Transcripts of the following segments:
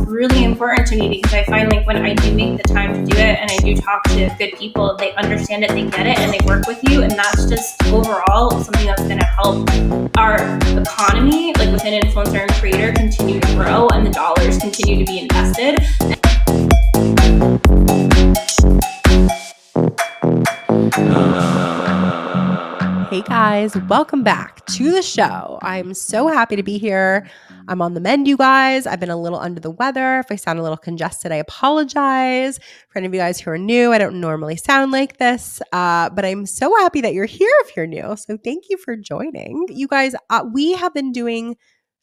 really important to me because I find like when I do make the time to do it and I do talk to good people, they understand it, they get it, and they work with you. And that's just overall something that's going to help our economy, like within influencer and creator, continue to grow and the dollars continue to be invested. Hey guys, welcome back to the show. I'm so happy to be here. I'm on the mend, you guys. I've been a little under the weather. If I sound a little congested, I apologize. For any of you guys who are new, I don't normally sound like this, but I'm so happy that you're here if you're new. So thank you for joining. You guys, we have been doing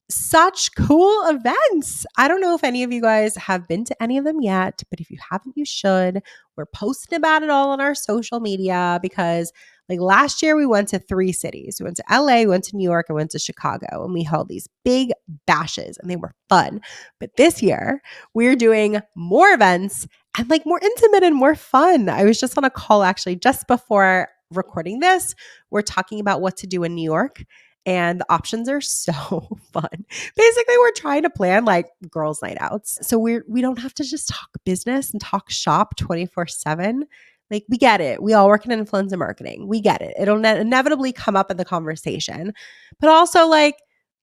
such cool events. I don't know if any of you guys have been to any of them yet, but if you haven't, you should. We're posting about it all on our social media because like last year we went to 3 cities. We went to LA, we went to New York, and went to Chicago, and we held these big bashes and they were fun. But this year we're doing more events and like more intimate and more fun. I was just on a call actually just before recording this. We're talking about what to do in New York. And the options are so fun. Basically, we're trying to plan like girls' night outs. So we don't have to just talk business and talk shop 24/7. Like we get it. We all work in influencer marketing. We get it. It'll inevitably come up in the conversation. But also like,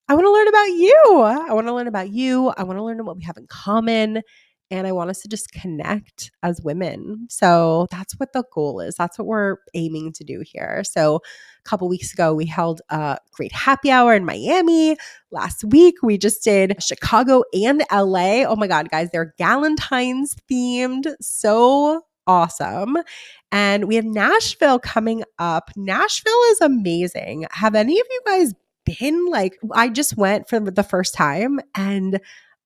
I want to learn about you. I want to learn about you. I want to learn what we have in common. And I want us to just connect as women. So that's what the goal is. That's what we're aiming to do here. So a couple weeks ago, we held a great happy hour in Miami. Last week, we just did Chicago and LA. Oh my God, guys, they're Galentine's themed. So awesome. And we have Nashville coming up. Nashville is amazing. Have any of you guys been? Like, I just went for the first time and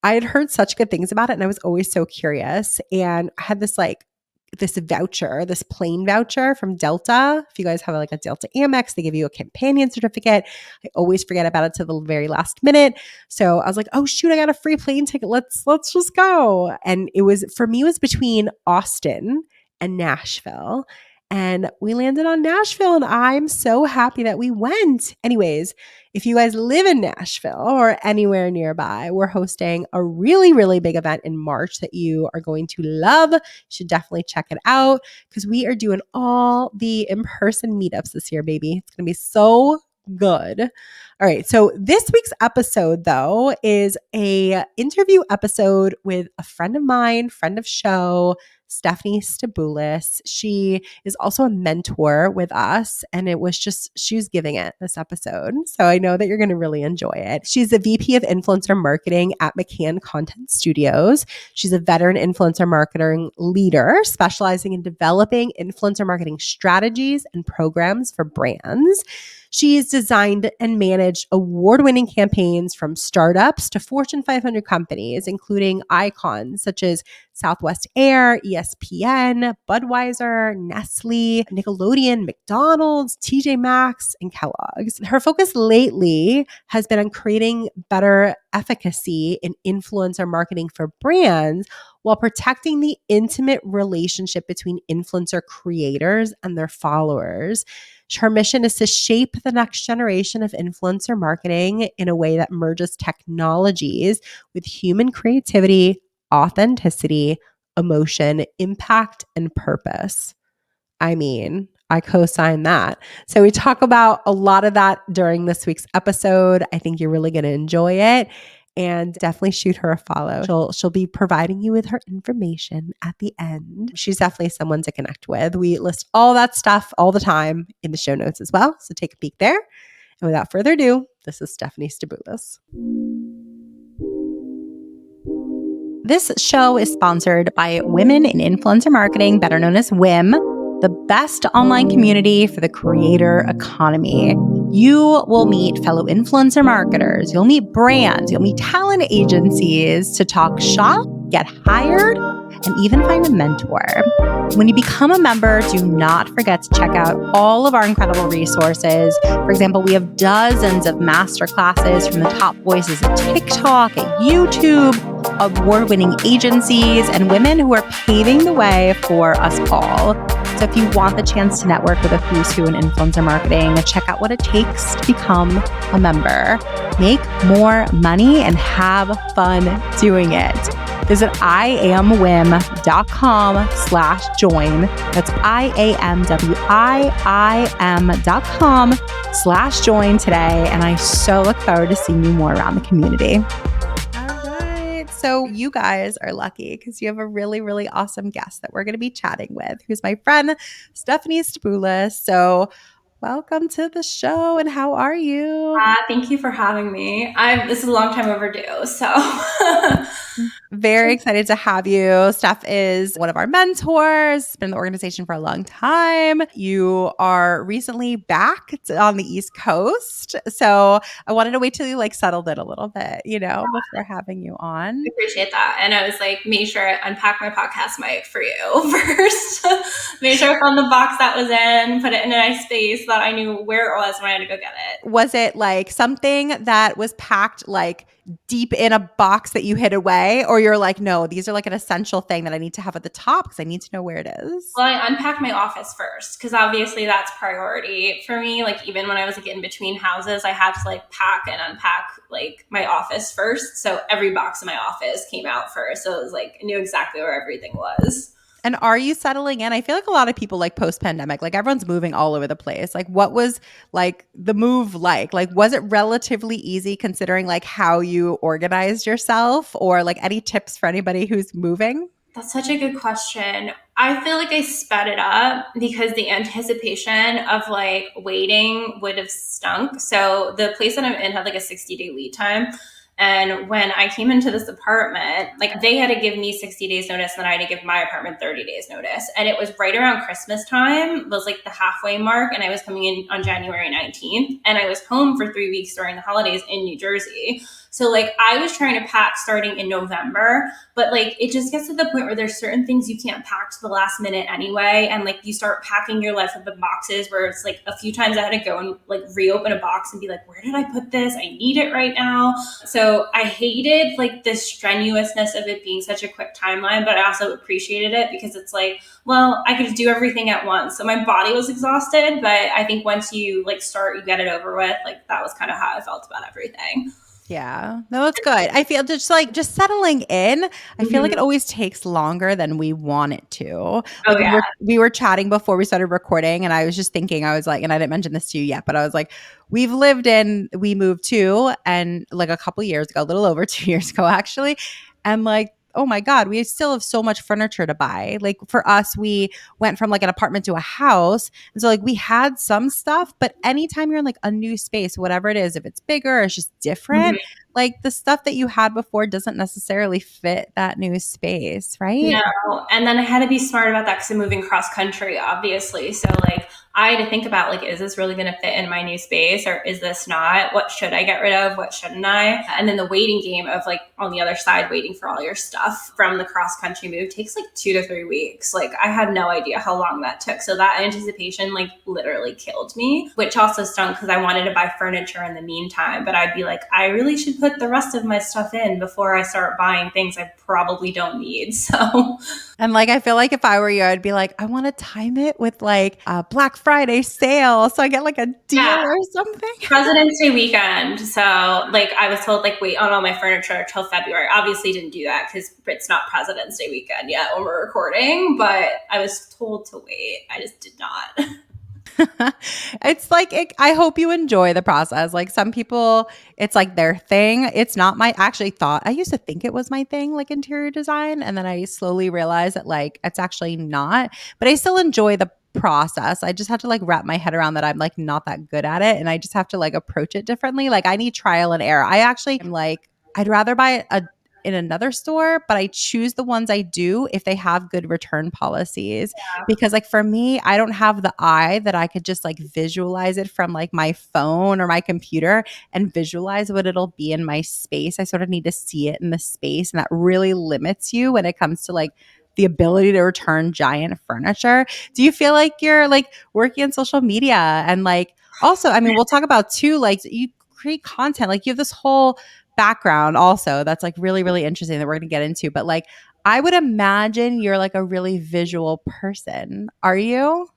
I had heard such good things about it and I was always so curious. And I had this voucher, this plane voucher from Delta. If you guys have like a Delta Amex, they give you a companion certificate. I always forget about it to the very last minute. So I was like, oh shoot, I got a free plane ticket. Let's just go. And it was between Austin and Nashville. And we landed on Nashville and I'm so happy that we went. Anyways, if you guys live in Nashville or anywhere nearby, we're hosting a really, really big event in March that you are going to love. You should definitely check it out because we are doing all the in-person meetups this year, baby. It's going to be so good. All right. So this week's episode, though, is a interview episode with a friend of mine, friend of show, Stephanie Staboulis. She is also a mentor with us, and she was giving it this episode. So I know that you're going to really enjoy it. She's the VP of Influencer Marketing at McCann Content Studios. She's a veteran influencer marketing leader specializing in developing influencer marketing strategies and programs for brands. She's designed and managed award-winning campaigns from startups to Fortune 500 companies, including icons such as Southwest Air, ESPN, Budweiser, Nestle, Nickelodeon, McDonald's, TJ Maxx, and Kellogg's. Her focus lately has been on creating better efficacy in influencer marketing for brands while protecting the intimate relationship between influencer creators and their followers. Her mission is to shape the next generation of influencer marketing in a way that merges technologies with human creativity, authenticity, emotion, impact, and purpose. I mean, I co-sign that. So we talk about a lot of that during this week's episode. I think you're really going to enjoy it. And definitely shoot her a follow. She'll be providing you with her information at the end. She's definitely someone to connect with. We list all that stuff all the time in the show notes as well. So take a peek there. And without further ado, this is Stephanie Staboulis. This show is sponsored by Women in Influencer Marketing, better known as WIM, the best online community for the creator economy. You will meet fellow influencer marketers, you'll meet brands, you'll meet talent agencies to talk shop, get hired, and even find a mentor. When you become a member, do not forget to check out all of our incredible resources. For example, we have dozens of masterclasses from the top voices at TikTok, at YouTube, award-winning agencies, and women who are paving the way for us all. So if you want the chance to network with a who's who in influencer marketing, check out what it takes to become a member. Make more money and have fun doing it. Visit iamwim.com/join. That's iamwim.com/join today. And I so look forward to seeing you more around the community. All right. So you guys are lucky because you have a really, really awesome guest that we're going to be chatting with, who's my friend, Stephanie Staboulis. So welcome to the show. And how are you? Thank you for having me. This is a long time overdue. So Very excited to have you. Steph is one of our mentors, been in the organization for a long time. You are recently back on the East Coast. So I wanted to wait till you like settled in a little bit, before having you on. I appreciate that. And I was like, made sure I unpack my podcast mic for you first. Made sure I found the box that was in, put it in a nice space so that I knew where it was when I had to go get it. Was it like something that was packed like deep in a box that you hid away? Or you're like, no, these are like an essential thing that I need to have at the top because I need to know where it is? Well, I unpacked my office first because obviously that's priority for me. Like even when I was like in between houses, I had to like pack and unpack like my office first. So every box in my office came out first. So it was like I knew exactly where everything was. And are you settling in? I feel like a lot of people like post-pandemic, like everyone's moving all over the place. Like what was like the move like? Like was it relatively easy considering like how you organized yourself or like any tips for anybody who's moving? That's such a good question. I feel like I sped it up because the anticipation of like waiting would have stunk. So the place that I'm in had like a 60-day lead time. And when I came into this apartment, like they had to give me 60 days notice and then I had to give my apartment 30 days notice. And it was right around Christmas time, was like the halfway mark. And I was coming in on January 19th. And I was home for 3 weeks during the holidays in New Jersey. So like I was trying to pack starting in November, but like it just gets to the point where there's certain things you can't pack to the last minute anyway. And like you start packing your life up in boxes where it's like a few times I had to go and like reopen a box and be like, where did I put this? I need it right now. So I hated like the strenuousness of it being such a quick timeline, but I also appreciated it because it's like, well, I could do everything at once. So my body was exhausted, but I think once you like start, you get it over with. Like that was kind of how I felt about everything. Yeah, no, it's good. I feel just settling in. I feel like it always takes longer than we want it to. Like we were chatting before we started recording, and I was just thinking, I was like, and I didn't mention this to you yet, but I was like, we moved to, and like a couple years ago, a little over 2 years ago, actually, and like, oh my God, we still have so much furniture to buy. Like for us, we went from like an apartment to a house. And so like we had some stuff, but anytime you're in like a new space, whatever it is, if it's bigger, it's just different. Like the stuff that you had before doesn't necessarily fit that new space, right? No. And then I had to be smart about that because I'm moving cross country, obviously. So like I had to think about like, is this really going to fit in my new space or is this not? What should I get rid of? What shouldn't I? And then the waiting game of like on the other side, waiting for all your stuff from the cross country move takes like 2 to 3 weeks. Like I had no idea how long that took. So that anticipation like literally killed me, which also stunk because I wanted to buy furniture in the meantime. But I'd be like, I really should put the rest of my stuff in before I start buying things I probably don't need. So, and like, I feel like if I were you, I'd be like, I want to time it with like a Black Friday sale. So I get like a deal or something. President's Day weekend. So like I was told like wait on all my furniture till February. Obviously didn't do that because it's not President's Day weekend yet when we're recording, but I was told to wait. I just did not. It's like, I hope you enjoy the process. Like some people, it's like their thing. It's not I used to think it was my thing, like interior design. And then I slowly realized that like, it's actually not, but I still enjoy the process. I just have to like wrap my head around that I'm like not that good at it. And I just have to like approach it differently. Like I need trial and error. I actually am like, I'd rather buy in another store, but I choose the ones I do if they have good return policies. Because like for me, I don't have the eye that I could just like visualize it from like my phone or my computer and visualize what it'll be in my space. I sort of need to see it in the space, and that really limits you when it comes to like the ability to return giant furniture. Do you feel like you're like working on social media and like also, I mean, we'll talk about too, like you create content, like you have this whole background also that's like really, really interesting that we're going to get into. But like, I would imagine you're like a really visual person. Are you?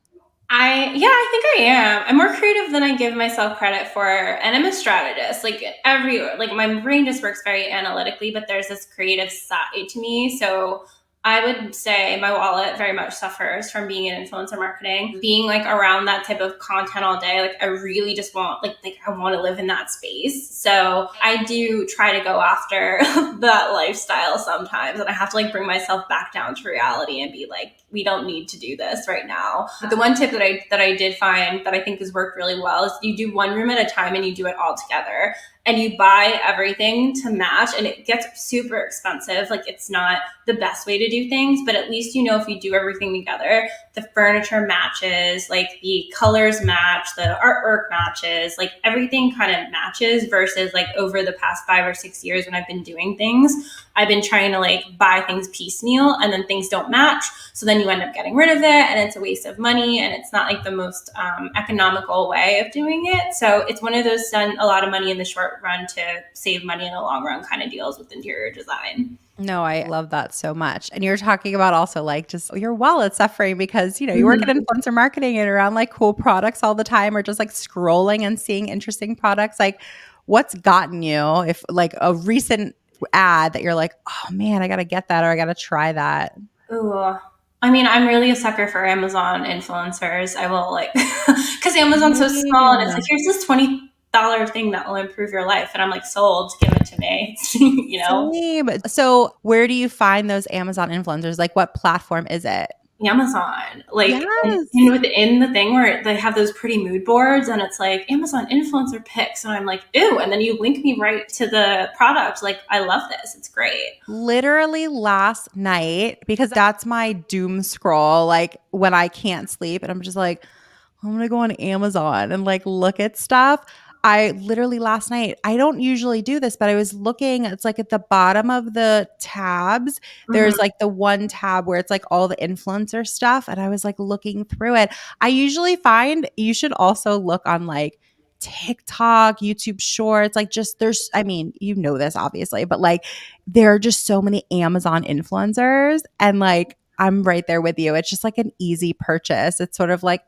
I think I am. I'm more creative than I give myself credit for, and I'm a strategist. Like my brain just works very analytically, but there's this creative side to me. So I would say my wallet very much suffers from being in influencer marketing, being like around that type of content all day. Like I really just want like I want to live in that space. So I do try to go after that lifestyle sometimes, and I have to like bring myself back down to reality and be like, we don't need to do this right now. But the one tip that I did find that I think has worked really well is you do one room at a time and you do it all together. And you buy everything to match, and it gets super expensive. Like it's not the best way to do things, but at least you know if you do everything together, the furniture matches, like the colors match, the artwork matches, like everything kind of matches versus like over the past 5 or 6 years when I've been doing things, I've been trying to like buy things piecemeal and then things don't match. So then you end up getting rid of it and it's a waste of money and it's not like the most economical way of doing it. So it's one of those spend a lot of money in the short run to save money in the long run kind of deals with interior design. No, I love that so much. And you're talking about also like just your wallet suffering because, you work in influencer marketing and around like cool products all the time or just like scrolling and seeing interesting products. Like what's gotten you if like a recent ad that you're like, oh man, I got to get that or I got to try that? Ooh. I mean, I'm really a sucker for Amazon influencers. I will like, because Amazon's so small and it's like, here's this $20 thing that will improve your life. And I'm like, sold, give it to me, Same. So where do you find those Amazon influencers? Like what platform is it? Amazon, like, Yes. and within the thing where they have those pretty mood boards and it's like Amazon influencer picks. And I'm like, ew. And then you link me right to the product. Like, I love this. It's great. Literally last night, because that's my doom scroll, like when I can't sleep and I'm just like, I'm going to go on Amazon and like look at stuff. I literally last night, I don't usually do this, but I was looking, it's like at the bottom of the tabs, there's like the one tab where it's like all the influencer stuff. And I was like looking through it. I usually find you should also look on like TikTok, YouTube shorts, like just there's, I mean, you know this obviously, but like there are just so many Amazon influencers and like I'm right there with you. It's just like an easy purchase. It's sort of like,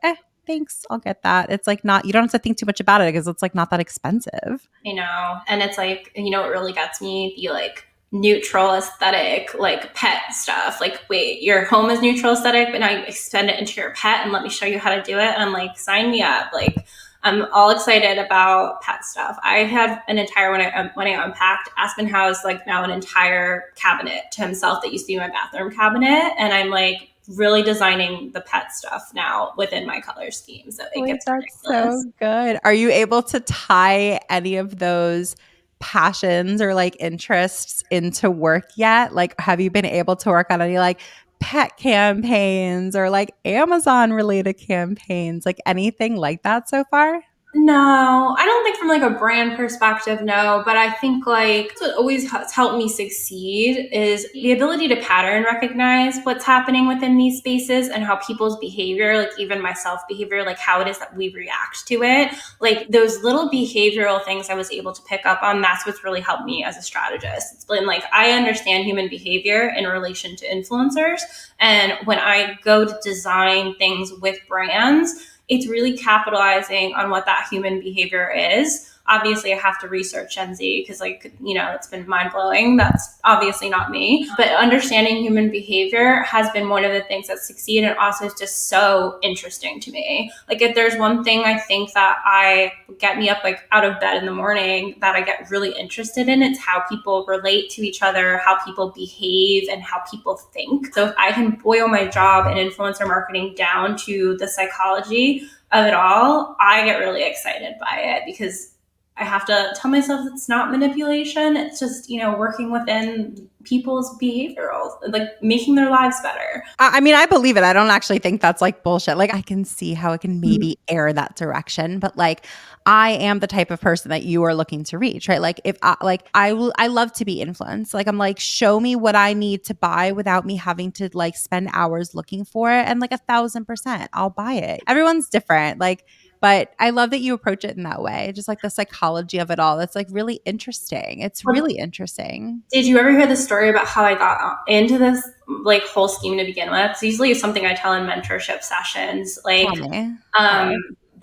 thanks, I'll get that. It's like not, you don't have to think too much about it because it's like not that expensive. And it's like, it really gets me the like neutral aesthetic, like pet stuff. Like, wait, your home is neutral aesthetic, but now you extend it into your pet and let me show you how to do it. And I'm like, sign me up. Like, I'm all excited about pet stuff. I had an entire, when I unpacked, Aspen has like now an entire cabinet to himself that used to be my bathroom cabinet. And I'm like, really designing the pet stuff now within my color scheme. So it gets ridiculous. So good. Are you able to tie any of those passions or like interests into work yet? Like, have you been able to work on any like pet campaigns or like Amazon related campaigns, like anything like that so far? No, I don't think from like a brand perspective, no, but I think like what always has helped me succeed is the ability to pattern recognize what's happening within these spaces and how people's behavior, like even my self behavior, like how it is that we react to it. Like those little behavioral things I was able to pick up on, that's what's really helped me as a strategist. It's been like I understand human behavior in relation to influencers. And when I go to design things with brands, it's really capitalizing on what that human behavior is. Obviously, I have to research Gen Z because, it's been mind blowing. That's obviously not me. But understanding human behavior has been one of the things that succeed, and also is just so interesting to me. Like, if there's one thing I think that I get me up like out of bed in the morning that I get really interested in, it's how people relate to each other, how people behave, and how people think. So if I can boil my job in influencer marketing down to the psychology of it all, I get really excited by it because I have to tell myself it's not manipulation. It's just, working within people's behavioral, like making their lives better. I mean, I believe it. I don't actually think that's like bullshit. Like I can see how it can maybe err that direction, but like I am the type of person that you are looking to reach, right? Like if I love to be influenced. Like I'm like, show me what I need to buy without me having to like spend hours looking for it. And like 1,000%, I'll buy it. Everyone's different. Like, But I love that you approach it in that way, just like the psychology of it all. That's like really interesting. It's really interesting. Did you ever hear the story about how I got into this like whole scheme to begin with? It's usually something I tell in mentorship sessions. Like, Tell me.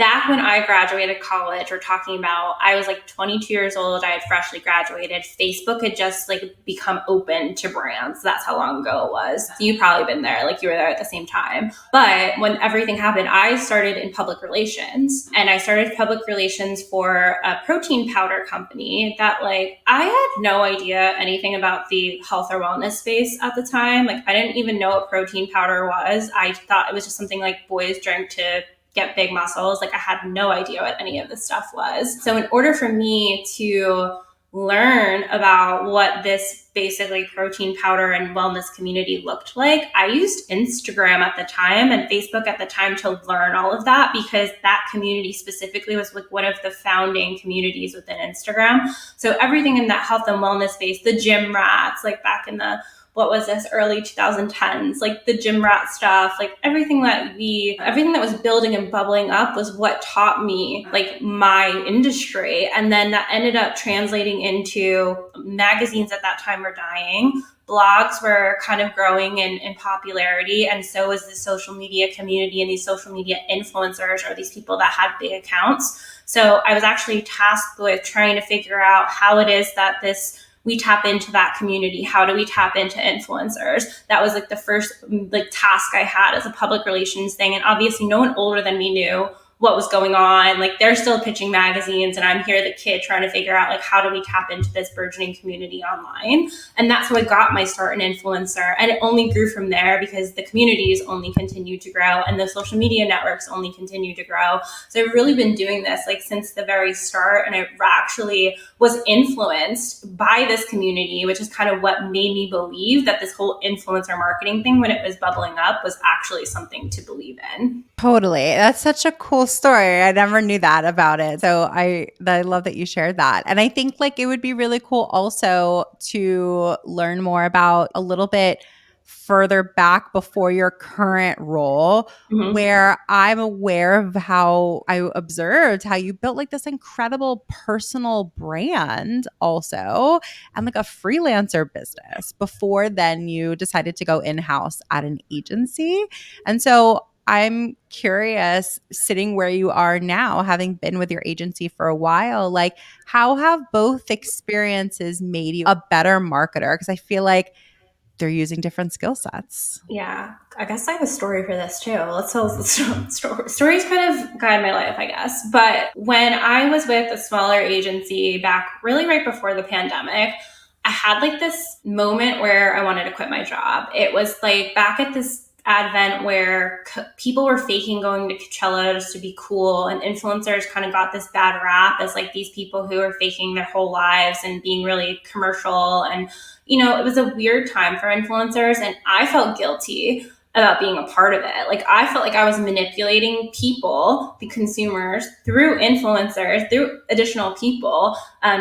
back when I graduated college, we're talking about, I was like 22 years old. I had freshly graduated. Facebook had just like become open to brands. That's how long ago it was. You've probably been there, like you were there at the same time. But when everything happened, I started in public relations, and I started public relations for a protein powder company that like, I had no idea anything about the health or wellness space at the time. Like I didn't even know what protein powder was. I thought it was just something like boys drink to get big muscles. Like I had no idea what any of this stuff was. So in order for me to learn about what this basically protein powder and wellness community looked like, I used Instagram at the time and Facebook at the time to learn all of that, because that community specifically was like one of the founding communities within Instagram. So everything in that health and wellness space, the gym rats, like back in the early 2010s, like the gym rat stuff, like everything that was building and bubbling up was what taught me like my industry. And then that ended up translating into magazines at that time were dying. Blogs were kind of growing in popularity, and so was the social media community and these social media influencers, or these people that had big accounts. So I was actually tasked with trying to figure out how it is that we tap into that community. How do we tap into influencers? That was like the first like task I had as a public relations thing. And obviously no one older than me knew what was going on. Like they're still pitching magazines, and I'm here, the kid, trying to figure out like, how do we tap into this burgeoning community online? And that's how I got my start in influencer. And it only grew from there because the communities only continued to grow and the social media networks only continued to grow. So I've really been doing this like since the very start. And I actually was influenced by this community, which is kind of what made me believe that this whole influencer marketing thing, when it was bubbling up, was actually something to believe in. Totally. That's such a cool story. I never knew that about it. So I love that you shared that. And I think like it would be really cool also to learn more about a little bit further back before your current role, where I'm aware of how I observed how you built like this incredible personal brand also, and like a freelancer business before then you decided to go in-house at an agency. And so I'm curious, sitting where you are now, having been with your agency for a while, like how have both experiences made you a better marketer? Because I feel like they're using different skill sets. Yeah, I guess I have a story for this too. Let's tell the story. Stories kind of guide my life, I guess. But when I was with a smaller agency back really right before the pandemic, I had like this moment where I wanted to quit my job. It was like back at this advent where people were faking going to Coachella just to be cool, and influencers kind of got this bad rap as like these people who are faking their whole lives and being really commercial. And it was a weird time for influencers, and I felt guilty about being a part of it. Like I felt like I was manipulating people, the consumers, through influencers, through additional people,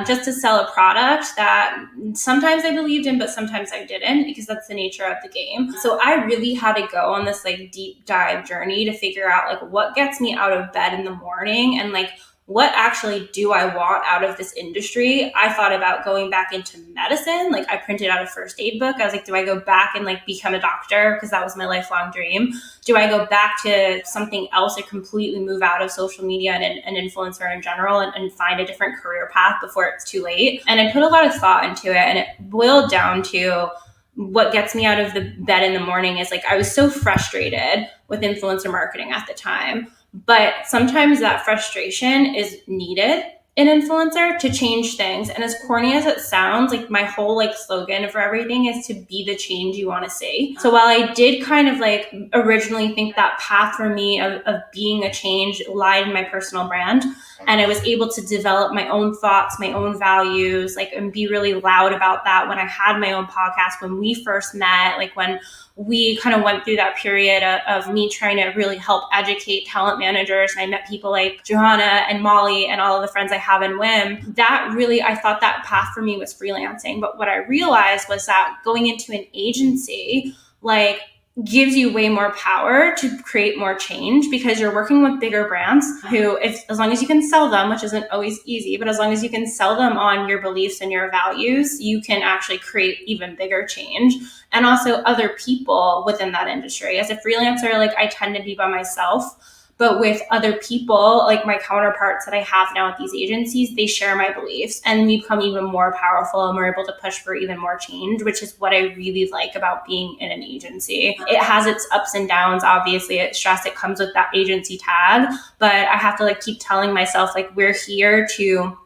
just to sell a product that sometimes I believed in, but sometimes I didn't, because that's the nature of the game. So I really had to go on this like deep dive journey to figure out like what gets me out of bed in the morning, and like what actually do I want out of this industry? I thought about going back into medicine. Like I printed out a first aid book. I was like, do I go back and like become a doctor? Because that was my lifelong dream. Do I go back to something else or completely move out of social media and influencer in general and find a different career path before it's too late? And I put a lot of thought into it, and it boiled down to what gets me out of the bed in the morning is like, I was so frustrated with influencer marketing at the time. But sometimes that frustration is needed in influencer to change things. And as corny as it sounds, like my whole like slogan for everything is to be the change you want to see. So while I did kind of like originally think that path for me of being a change lied in my personal brand, and I was able to develop my own thoughts, my own values, like, and be really loud about that when I had my own podcast, when we first met, like when we kind of went through that period of me trying to really help educate talent managers. And I met people like Johanna and Molly and all of the friends I have in WIM. That really, I thought that path for me was freelancing. But what I realized was that going into an agency, like, gives you way more power to create more change, because you're working with bigger brands who, as long as you can sell them, which isn't always easy, but as long as you can sell them on your beliefs and your values, you can actually create even bigger change. And also other people within that industry. As a freelancer, like I tend to be by myself, but with other people, like my counterparts that I have now at these agencies, they share my beliefs and we become even more powerful and we're able to push for even more change, which is what I really like about being in an agency. It has its ups and downs. Obviously, it's stress. It comes with that agency tag, but I have to like keep telling myself, like, we're here to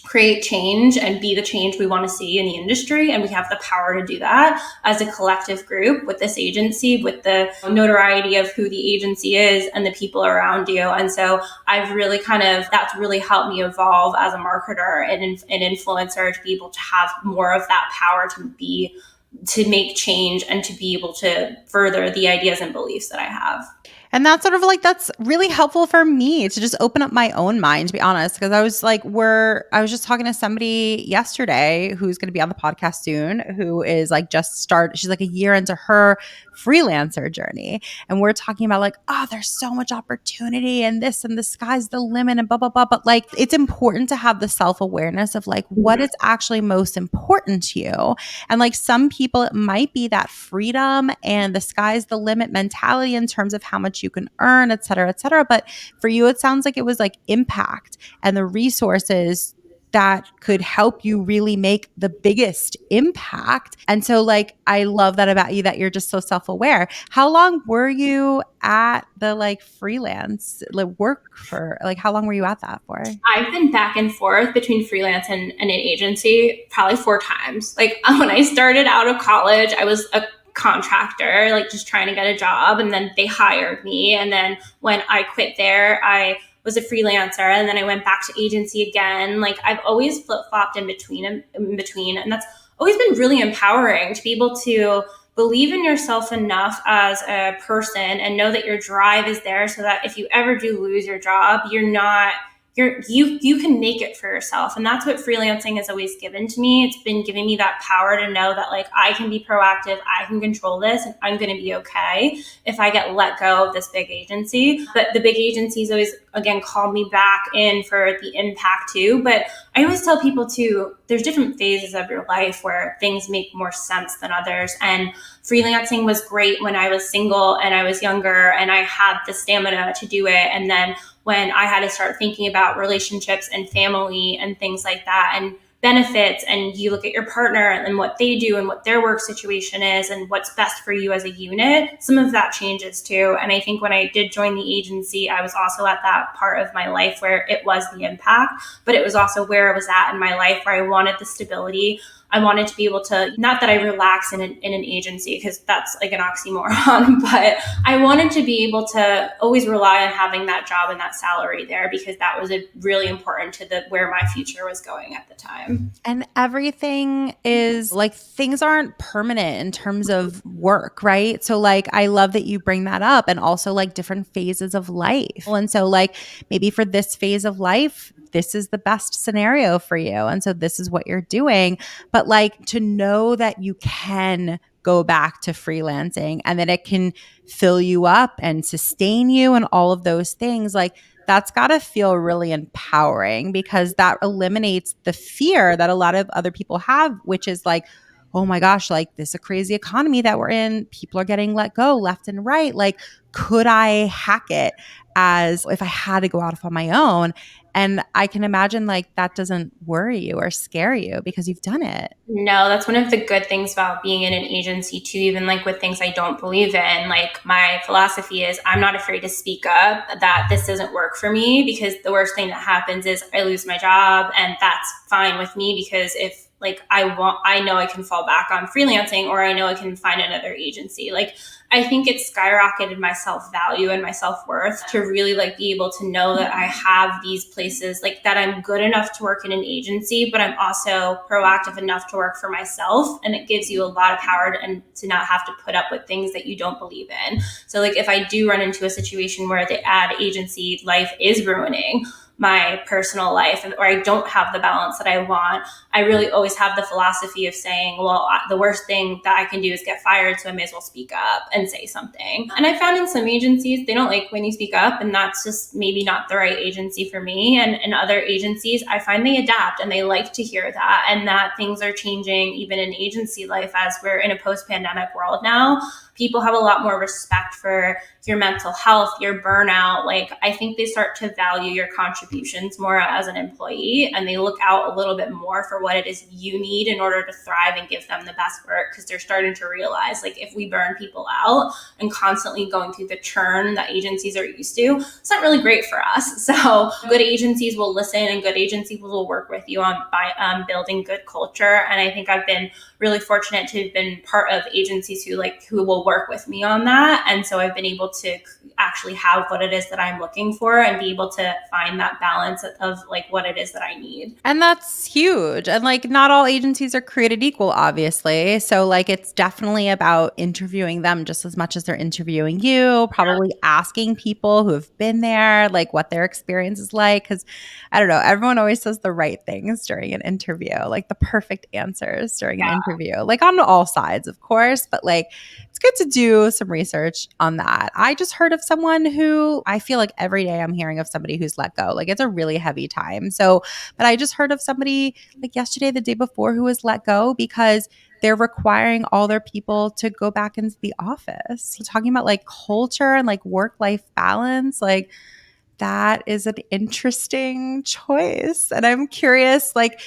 create change and be the change we want to see in the industry. And we have the power to do that as a collective group with this agency, with the notoriety of who the agency is and the people around you. And so I've really that's really helped me evolve as a marketer and an influencer, to be able to have more of that power to make change and to be able to further the ideas and beliefs that I have. And that's sort of like, that's really helpful for me to just open up my own mind, to be honest. Because I was like, I was just talking to somebody yesterday who's going to be on the podcast soon, who is like she's like a year into her freelancer journey. And we're talking about like, oh, there's so much opportunity and this and the sky's the limit and blah, blah, blah. But like, it's important to have the self-awareness of like, what is actually most important to you. And like some people, it might be that freedom and the sky's the limit mentality in terms of how much you can earn, et cetera, et cetera. But for you, it sounds like it was like impact and the resources that could help you really make the biggest impact. And so like, I love that about you, that you're just so self-aware. How long were you at the like freelance work for? Like, how long were you at that for? I've been back and forth between freelance and an agency probably 4 times. Like when I started out of college, I was a contractor, like just trying to get a job, and then they hired me. And then when I quit there, I was a freelancer, and then I went back to agency again. Like I've always flip-flopped in between, and that's always been really empowering, to be able to believe in yourself enough as a person and know that your drive is there, so that if you ever do lose your job, you can make it for yourself. And that's what freelancing has always given to me. It's been giving me that power to know that like I can be proactive, I can control this, and I'm going to be okay if I get let go of this big agency. But the big agencies always, again, call me back in for the impact too. But I always tell people too, there's different phases of your life where things make more sense than others. And freelancing was great when I was single and I was younger and I had the stamina to do it. And then when I had to start thinking about relationships and family and things like that and benefits, and you look at your partner and what they do and what their work situation is and what's best for you as a unit, some of that changes too. And I think when I did join the agency, I was also at that part of my life where it was the impact, but it was also where I was at in my life where I wanted the stability. I wanted to be able to, not that I relax in an agency, because that's like an oxymoron, but I wanted to be able to always rely on having that job and that salary there, because that was really important to where my future was going at the time. And everything is like, things aren't permanent in terms of work, right? So like, I love that you bring that up, and also like different phases of life. And so like, maybe for this phase of life, this is the best scenario for you. And so this is what you're doing. But like, to know that you can go back to freelancing and that it can fill you up and sustain you and all of those things, like that's got to feel really empowering, because that eliminates the fear that a lot of other people have, which is like, oh my gosh, like this is a crazy economy that we're in. People are getting let go left and right. Like, could I hack it as if I had to go out on my own? And I can imagine like that doesn't worry you or scare you because you've done it. No, that's one of the good things about being in an agency too, even like with things I don't believe in. Like my philosophy is I'm not afraid to speak up that this doesn't work for me, because the worst thing that happens is I lose my job, and that's fine with me, because if like I know I can fall back on freelancing, or I know I can find another agency. Like I think it skyrocketed my self-value and my self-worth to really like be able to know that I have these places, like that I'm good enough to work in an agency, but I'm also proactive enough to work for myself. And it gives you a lot of power to not have to put up with things that you don't believe in. So like if I do run into a situation where the ad agency life is ruining my personal life, or I don't have the balance that I want, I really always have the philosophy of saying, well, the worst thing that I can do is get fired, so I may as well speak up and say something. And I found in some agencies, they don't like when you speak up, and that's just maybe not the right agency for me. And in other agencies, I find they adapt and they like to hear that, and that things are changing even in agency life as we're in a post-pandemic world now. People have a lot more respect for your mental health, your burnout. Like, I think they start to value your contributions more as an employee, and they look out a little bit more for what it is you need in order to thrive and give them the best work, because they're starting to realize, like, if we burn people out and constantly going through the churn that agencies are used to, it's not really great for us. So good agencies will listen, and good agencies will work with you on building good culture. And I think I've been really fortunate to have been part of agencies who will work with me on that. And so I've been able to actually have what it is that I'm looking for and be able to find that balance of like what it is that I need. And that's huge. And like, not all agencies are created equal, obviously. So like, it's definitely about interviewing them just as much as they're interviewing you, probably asking people who have been there, like what their experience is like. Cause I don't know, everyone always says the right things during an interview, like the perfect answers during an interview, like on all sides, of course, but like, it's good to do some research on that. I just heard of someone who I feel like every day I'm hearing of somebody who's let go. Like, it's a really heavy time. So, but I just heard of somebody like yesterday, the day before, who was let go because they're requiring all their people to go back into the office. Talking about like culture and like work-life balance, like that is an interesting choice. And I'm curious, like,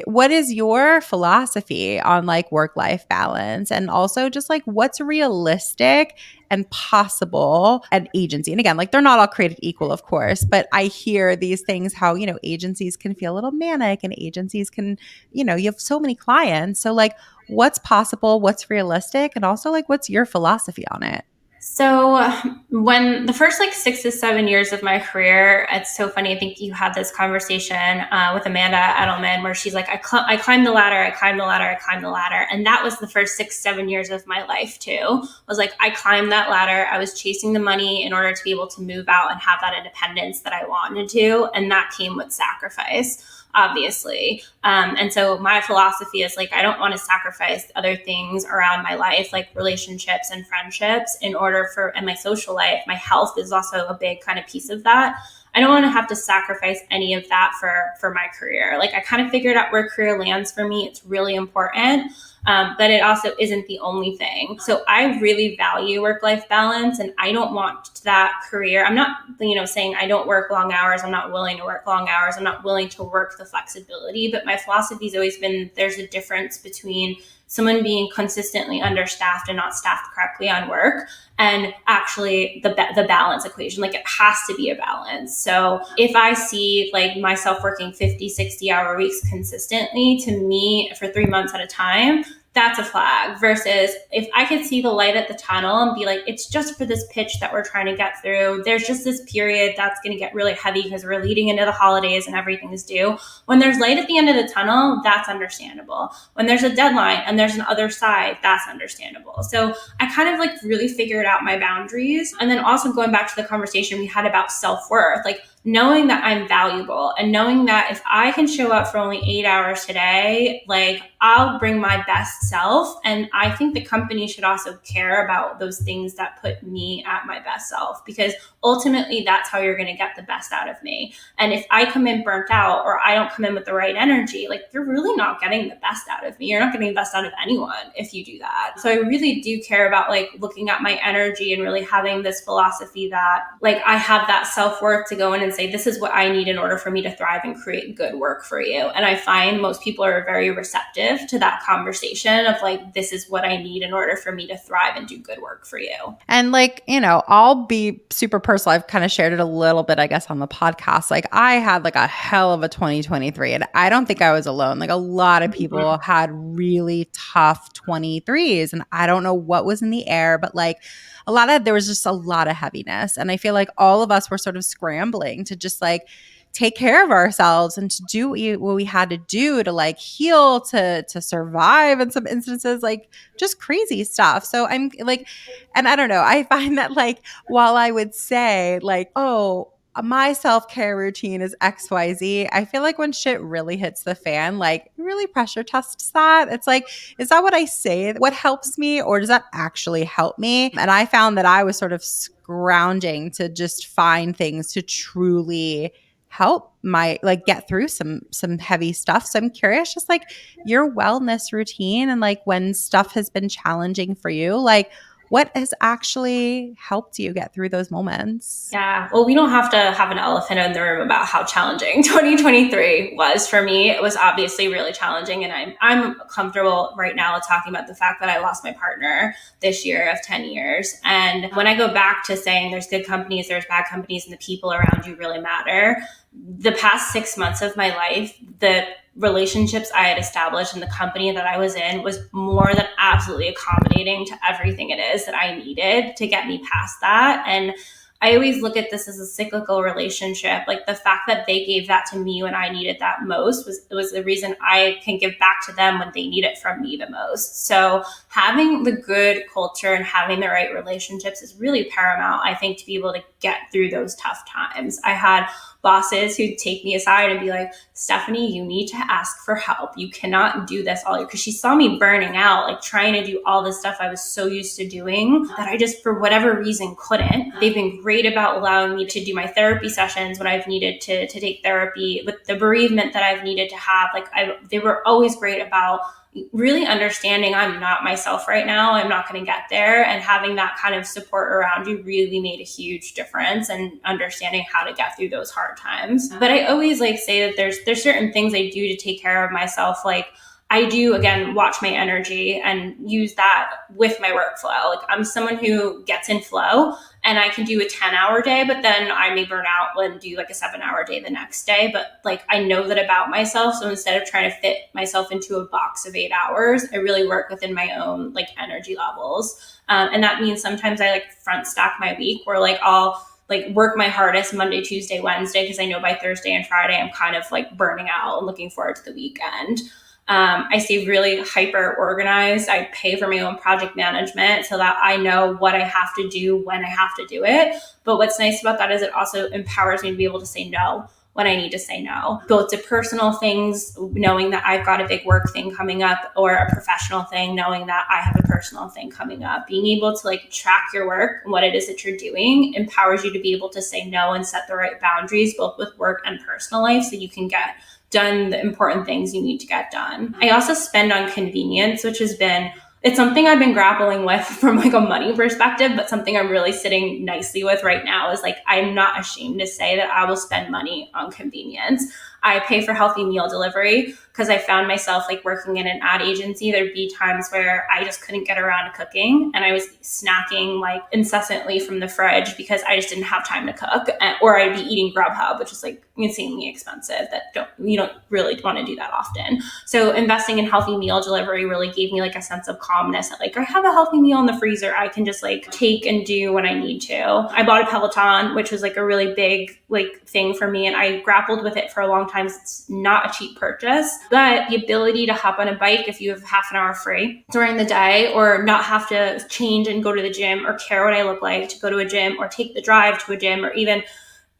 what is your philosophy on like work-life balance? And also just like what's realistic and possible at agency? And again, like they're not all created equal, of course, but I hear these things, how, you know, agencies can feel a little manic and agencies can, you know, you have so many clients. So like what's possible, what's realistic, and also like what's your philosophy on it? So when the first like 6 to 7 years of my career, it's so funny. I think you had this conversation with Amanda Edelman where she's like, I climbed the ladder, I climbed the ladder, I climbed the ladder. And that was the first 6, 7 years of my life too. Was like, I climbed that ladder. I was chasing the money in order to be able to move out and have that independence that I wanted to. And that came with sacrifice, obviously. And so my philosophy is like, I don't want to sacrifice other things around my life, like relationships and friendships and my social life. My health is also a big kind of piece of that. I don't want to have to sacrifice any of that for my career. Like, I kind of figured out where career lands for me. It's really important. But it also isn't the only thing. So I really value work-life balance, and I don't want that career. I'm not, saying I don't work long hours. I'm not willing to work long hours. I'm not willing to work the flexibility, but my philosophy has always been there's a difference between someone being consistently understaffed and not staffed correctly on work, and actually the balance equation. Like, it has to be a balance. So if I see like myself working 50, 60-hour weeks consistently, to me for 3 months at a time, that's a flag. Versus if I could see the light at the tunnel and be like, it's just for this pitch that we're trying to get through. There's just this period that's going to get really heavy because we're leading into the holidays and everything is due. When there's light at the end of the tunnel, that's understandable. When there's a deadline and there's an other side, that's understandable. So I kind of like really figured out my boundaries. And then also going back to the conversation we had about self-worth, like knowing that I'm valuable and knowing that if I can show up for only 8 hours today, like I'll bring my best self. And I think the company should also care about those things that put me at my best self, because ultimately that's how you're going to get the best out of me. And if I come in burnt out or I don't come in with the right energy, like you're really not getting the best out of me. You're not getting the best out of anyone if you do that. So I really do care about like looking at my energy and really having this philosophy that like I have that self-worth to go in and say, this is what I need in order for me to thrive and create good work for you. And I find most people are very receptive to that conversation of like, this is what I need in order for me to thrive and do good work for you. And like, I'll be super personal. I've kind of shared it a little bit, I guess, on the podcast. Like, I had like a hell of a 2023, and I don't think I was alone. Like, a lot of people had really tough 23s, and I don't know what was in the air, but like there was just a lot of heaviness. And I feel like all of us were sort of scrambling to just like take care of ourselves and to do what we had to do to like heal, to survive in some instances, like just crazy stuff. So I'm like, and I don't know, I find that like, while I would say like, oh, my self-care routine is XYZ. I feel like when shit really hits the fan, like it really pressure tests that. It's like, is that what I say? What helps me, or does that actually help me? And I found that I was sort of scrounging to just find things to truly help my like get through some heavy stuff. So I'm curious, just like your wellness routine and like when stuff has been challenging for you, like what has actually helped you get through those moments? Yeah, well, we don't have to have an elephant in the room about how challenging 2023 was for me. It was obviously really challenging, and I'm comfortable right now talking about the fact that I lost my partner this year of 10 years. And when I go back to saying there's good companies, there's bad companies, and the people around you really matter, the past 6 months of my life, the relationships I had established and the company that I was in was more than absolutely accommodating to everything it is that I needed to get me past that. And I always look at this as a cyclical relationship. Like the fact that they gave that to me when I needed that most was the reason I can give back to them when they need it from me the most. So having the good culture and having the right relationships is really paramount, I think, to be able to get through those tough times. I had bosses who'd take me aside and be like, Stephanie, you need to ask for help. You cannot do this all year. Because she saw me burning out, like trying to do all this stuff I was so used to doing that I just, for whatever reason, couldn't. They've been great about allowing me to do my therapy sessions when I've needed to take therapy. With the bereavement that I've needed to have, they were always great about really understanding I'm not myself right now. I'm not going to get there. And having that kind of support around you really made a huge difference and understanding how to get through those hard times. But I always say that there's certain things I do to take care of myself. Like I do, again, watch my energy and use that with my workflow. Like I'm someone who gets in flow and I can do a 10-hour day, but then I may burn out and do like a 7-hour day the next day. But like, I know that about myself. So instead of trying to fit myself into a box of 8 hours, I really work within my own like energy levels. And that means sometimes I like front stack my week where like I'll like work my hardest Monday, Tuesday, Wednesday, because I know by Thursday and Friday, I'm kind of like burning out and looking forward to the weekend. I stay really hyper organized. I pay for my own project management so that I know what I have to do when I have to do it. But what's nice about that is it also empowers me to be able to say no when I need to say no, both to personal things, knowing that I've got a big work thing coming up, or a professional thing, knowing that I have a personal thing coming up. Being able to like track your work and what it is that you're doing empowers you to be able to say no and set the right boundaries, both with work and personal life, so you can get done the important things you need to get done. I also spend on convenience, which it's something I've been grappling with from like a money perspective, but something I'm really sitting nicely with right now is like, I'm not ashamed to say that I will spend money on convenience. I pay for healthy meal delivery because I found myself like working in an ad agency. There'd be times where I just couldn't get around to cooking and I was snacking like incessantly from the fridge because I just didn't have time to cook, or I'd be eating Grubhub, which is like insanely expensive you don't really want to do that often. So investing in healthy meal delivery really gave me like a sense of calmness that like I have a healthy meal in the freezer I can just like take and do when I need to. I bought a Peloton, which was like a really big like thing for me, and I grappled with it for a long time. It's not a cheap purchase, but the ability to hop on a bike if you have half an hour free during the day, or not have to change and go to the gym or care what I look like to go to a gym, or take the drive to a gym, or even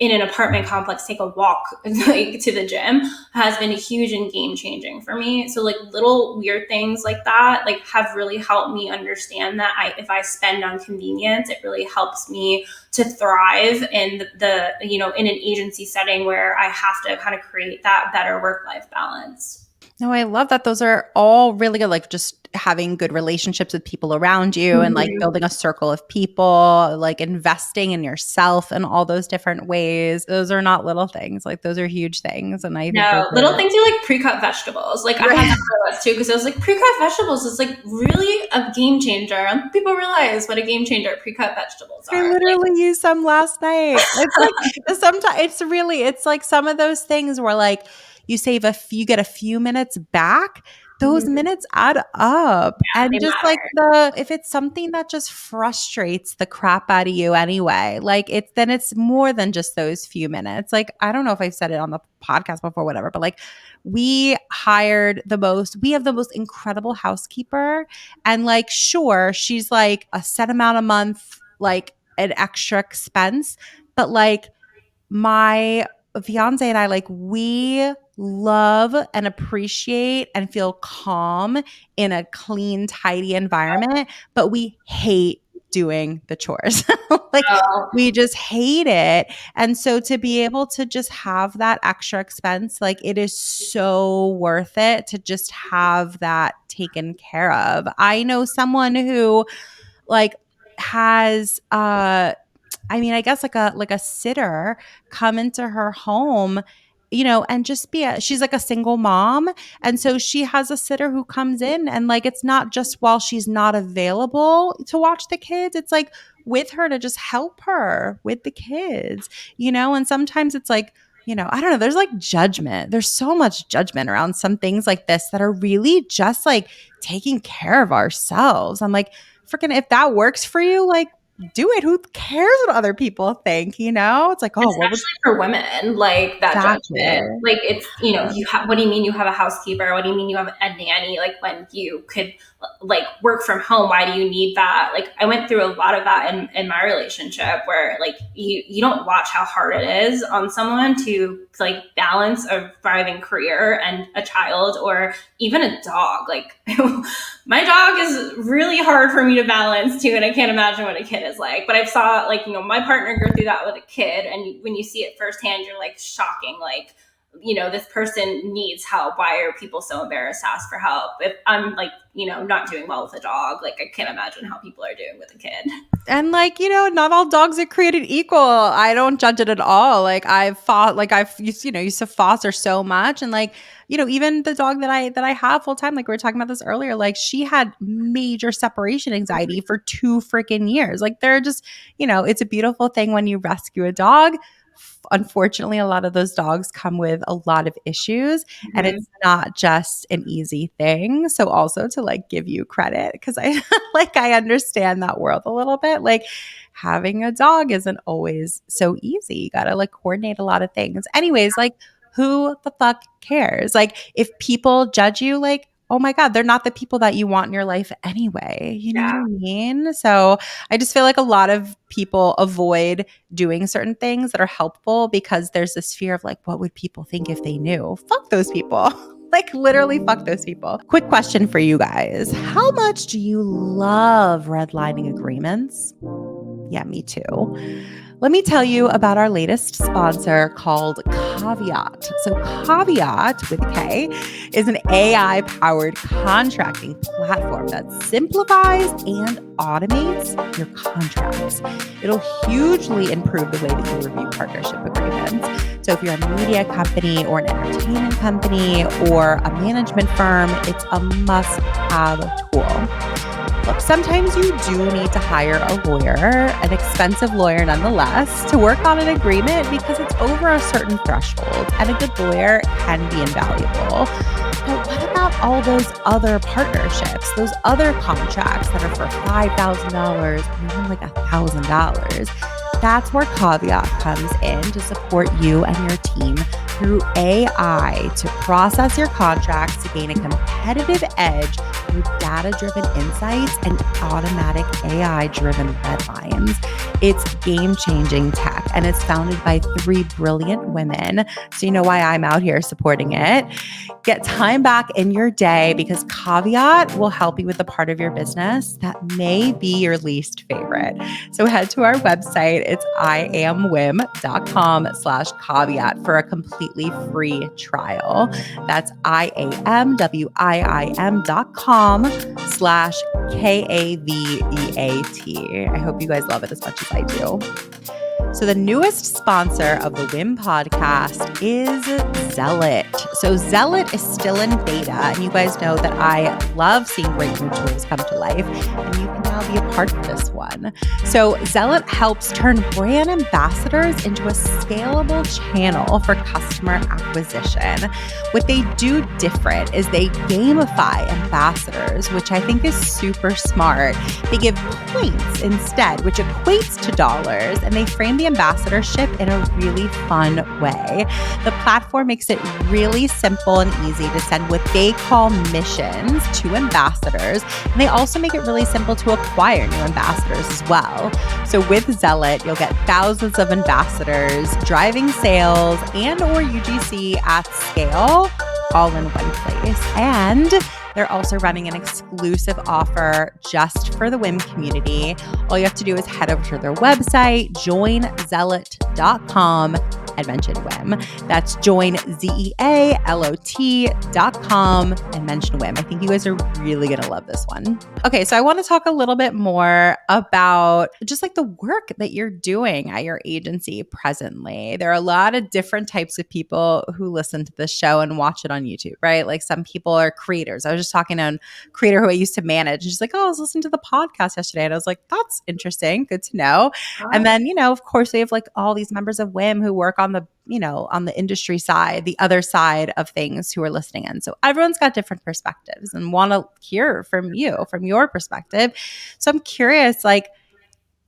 in an apartment complex, take a walk like to the gym, has been huge and game changing for me. So like little weird things like that, like have really helped me understand that if I spend on convenience, it really helps me to thrive in in an agency setting where I have to kind of create that better work-life balance. No, I love that. Those are all really good, like just having good relationships with people around you and like building a circle of people, like investing in yourself in all those different ways. Those are not little things. Like those are huge things. And I think little things are like pre-cut vegetables. Like I had that on my list too, because I was like, pre-cut vegetables is like really a game changer. And people realize what a game changer pre-cut vegetables are. I literally used some last night. It's like sometimes it's like some of those things where like you get a few minutes back. Those minutes add up. Yeah, and just matter. like if it's something that just frustrates the crap out of you anyway, like it's more than just those few minutes. Like, I don't know if I've said it on the podcast before, whatever, but like we have the most incredible housekeeper. And like, sure, she's like a set amount a month, like an extra expense, but like my fiance and I, like, we love and appreciate and feel calm in a clean, tidy environment, but we hate doing the chores. Like, Oh, we just hate it. And so to be able to just have that extra expense, like, it is so worth it to just have that taken care of. I know someone who, like, has I guess like a sitter come into her home, and just she's like a single mom. And so she has a sitter who comes in, and, like, it's not just while she's not available to watch the kids, it's like with her to just help her with the kids, and sometimes it's like, I don't know, there's like judgment. There's so much judgment around some things like this that are really just like taking care of ourselves. I'm like, freaking, if that works for you, like, do it. Who cares what other people think? It's like, oh, especially for women, like that Exactly. judgment. Like, it's, what do you mean you have a housekeeper? What do you mean you have a nanny? Like, when you could, like, work from home, why do you need that? Like, I went through a lot of that in my relationship, where, like, you don't watch how hard it is on someone to, like, balance a thriving career and a child, or even a dog. Like, my dog is really hard for me to balance too, and I can't imagine what a kid is like. But I've saw, like, my partner go through that with a kid, and when you see it firsthand, you're like, shocking. Like, this person needs help. Why are people so embarrassed to ask for help? If I'm, like, not doing well with a dog, like, I can't imagine how people are doing with a kid. And, like, not all dogs are created equal. I don't judge it at all. Like, used to foster so much. And, like, even the dog that I have full time, like, we were talking about this earlier, like, she had major separation anxiety for 2 freaking years. Like, they're just, it's a beautiful thing when you rescue a dog. Unfortunately, a lot of those dogs come with a lot of issues, and it's not just an easy thing. So also to, like, give you credit, because I I understand that world a little bit. Like, having a dog isn't always so easy. You got to, like, coordinate a lot of things. Anyways, like, who the fuck cares? Like, if people judge you, like, oh my God, they're not the people that you want in your life anyway. You know what I mean? So I just feel like a lot of people avoid doing certain things that are helpful because there's this fear of, like, what would people think if they knew? Fuck those people. Like, literally fuck those people. Quick question for you guys. How much do you love redlining agreements? Yeah, me too. Let me tell you about our latest sponsor called Caveat. So Caveat, with a K, is an AI-powered contracting platform that simplifies and automates your contracts. It'll hugely improve the way that you review partnership agreements. So if you're a media company or an entertainment company or a management firm, it's a must-have tool. Look, sometimes you do need to hire a lawyer, an expensive lawyer nonetheless, to work on an agreement because it's over a certain threshold, and a good lawyer can be invaluable. But what about all those other partnerships, those other contracts that are for $5,000 or even like $1,000? That's where Caveat comes in to support you and your team through AI to process your contracts to gain a competitive edge through data-driven insights and automatic AI-driven red lines. It's game-changing tech, and it's founded by 3 brilliant women. So you know why I'm out here supporting it. Get time back in your day because Caveat will help you with the part of your business that may be your least favorite. So head to our website. It's iamwim.com/caveat for a completely free trial. That's iamwim.com/KAVEAT. I hope you guys love it as much as I do. So the newest sponsor of the WIM podcast is Zealot. So Zealot is still in beta, and you guys know that I love seeing great new tools come to life, and you can now be a part of this one. So Zealot helps turn brand ambassadors into a scalable channel for customer acquisition. What they do different is they gamify ambassadors, which I think is super smart. They give points instead, which equates to dollars, and they frame the ambassadorship in a really fun way. The platform makes it really simple and easy to send what they call missions to ambassadors, and they also make it really simple to acquire new ambassadors ambassadors as well. So with Zealot, you'll get thousands of ambassadors driving sales and or UGC at scale all in one place. And they're also running an exclusive offer just for the WIM community. All you have to do is head over to their website, joinzealot.com, and mention WIM. That's joinzealot.com and mention WIM. I think you guys are really going to love this one. Okay, so I want to talk a little bit more about just like the work that you're doing at your agency presently. There are a lot of different types of people who listen to this show and watch it on YouTube, right? Like some people are creators. I was just talking to a creator who I used to manage. And she's like, oh, I was listening to the podcast yesterday. And I was like, that's interesting. Good to know. And then, of course, we have like all these members of WIM who work on the, on the industry side, the other side of things who are listening in. So everyone's got different perspectives and want to hear from you, from your perspective. So I'm curious, like,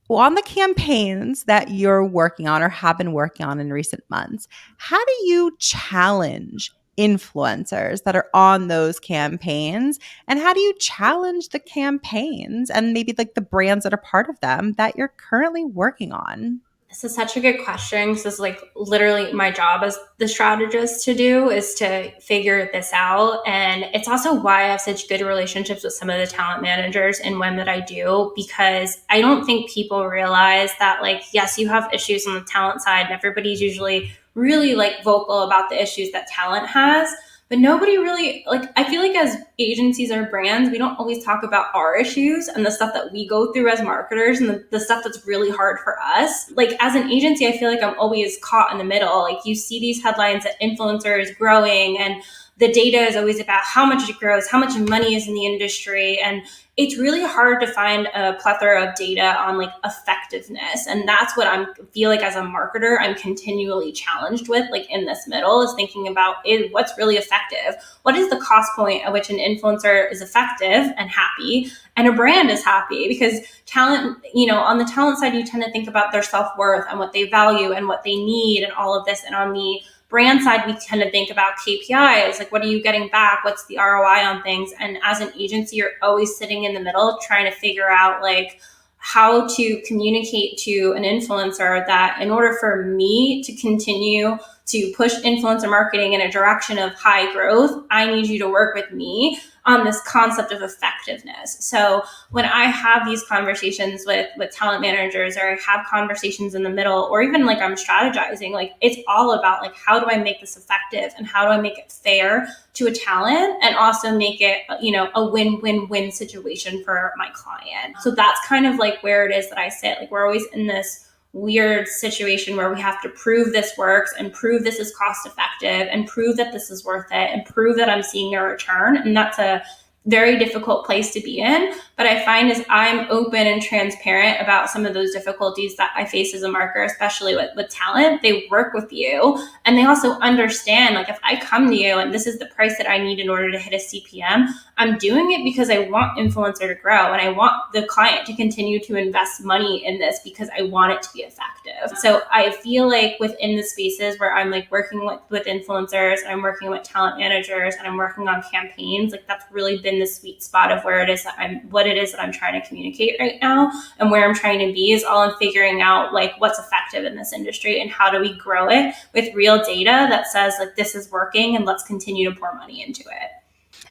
on the campaigns that you're working on or have been working on in recent months, how do you challenge influencers that are on those campaigns? And how do you challenge the campaigns and maybe like the brands that are part of them that you're currently working on? This is such a good question. This is like literally my job as the strategist to do, is to figure this out. And it's also why I have such good relationships with some of the talent managers in WIM that I do, because I don't think people realize that, like, yes, you have issues on the talent side and everybody's usually really like vocal about the issues that talent has. But nobody really, like, I feel like as agencies or brands, we don't always talk about our issues and the stuff that we go through as marketers and the stuff that's really hard for us. Like, as an agency, I feel like I'm always caught in the middle. Like, you see these headlines that influencer is growing, and the data is always about how much it grows, how much money is in the industry. And it's really hard to find a plethora of data on like effectiveness. And that's what I feel like as a marketer, I'm continually challenged with, like in this middle, is thinking about what's really effective. What is the cost point at which an influencer is effective and happy and a brand is happy? Because talent, on the talent side, you tend to think about their self-worth and what they value and what they need and all of this. And on the brand side, we tend to think about KPIs, like what are you getting back? What's the ROI on things? And as an agency, you're always sitting in the middle trying to figure out like how to communicate to an influencer that in order for me to continue to push influencer marketing in a direction of high growth, I need you to work with me on this concept of effectiveness. So when I have these conversations with talent managers, or I have conversations in the middle, or even like I'm strategizing, like it's all about like, how do I make this effective and how do I make it fair to a talent and also make it, a win-win-win situation for my client. So that's kind of like where it is that I sit. Like, we're always in this weird situation where we have to prove this works and prove this is cost effective and prove that this is worth it and prove that I'm seeing a return. And that's a very difficult place to be in. But I find as I'm open and transparent about some of those difficulties that I face as a marketer, especially with talent, they work with you. And they also understand, like, if I come to you and this is the price that I need in order to hit a CPM, I'm doing it because I want influencer to grow and I want the client to continue to invest money in this because I want it to be effective. So I feel like within the spaces where I'm like working with influencers, and I'm working with talent managers, and I'm working on campaigns, like that's really been the sweet spot of where it is that what it is that I'm trying to communicate right now, and where I'm trying to be is all in figuring out like what's effective in this industry and how do we grow it with real data that says like this is working and let's continue to pour money into it.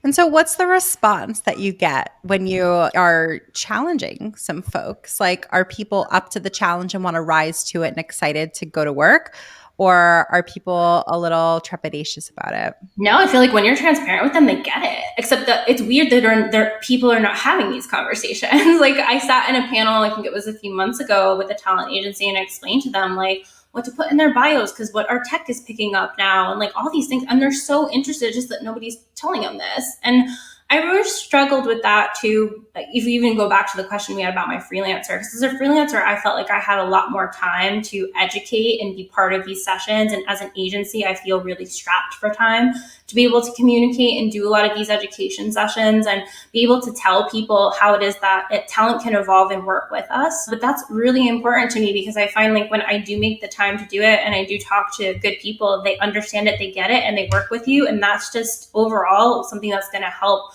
And so what's the response that you get when you are challenging some folks? Like, are people up to the challenge and want to rise to it and excited to go to work? Or are people a little trepidatious about it? No, I feel like when you're transparent with them, they get it. Except that it's weird that people are not having these conversations. Like, I sat in a panel, I think it was a few months ago, with a talent agency, and I explained to them like what to put in their bios because what our tech is picking up now and like all these things. And they're so interested, just that nobody's telling them this. And I really struggled with that too. If you even go back to the question we had about my freelancer, because as a freelancer, I felt like I had a lot more time to educate and be part of these sessions. And as an agency, I feel really strapped for time to be able to communicate and do a lot of these education sessions and be able to tell people how it is that talent can evolve and work with us. But that's really important to me because I find like when I do make the time to do it and I do talk to good people, they understand it, they get it, and they work with you. And that's just overall something that's going to help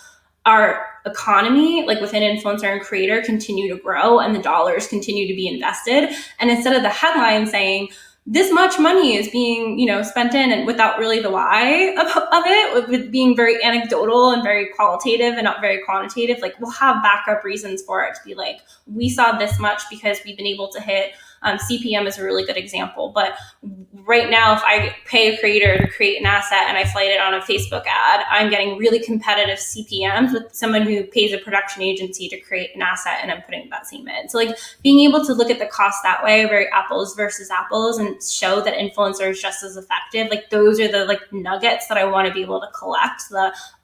our economy, like within influencer and creator, continue to grow and the dollars continue to be invested. And instead of the headline saying, this much money is being, spent in, and without really the why of it, with being very anecdotal and very qualitative and not very quantitative, like we'll have backup reasons for it to be like, we saw this much because we've been able to hit CPM is a really good example. But right now, if I pay a creator to create an asset and I flight it on a Facebook ad, I'm getting really competitive CPMs with someone who pays a production agency to create an asset and I'm putting that same in. So like being able to look at the cost that way, very apples versus apples, and show that influencer is just as effective. Like those are the like nuggets that I want to be able to collect.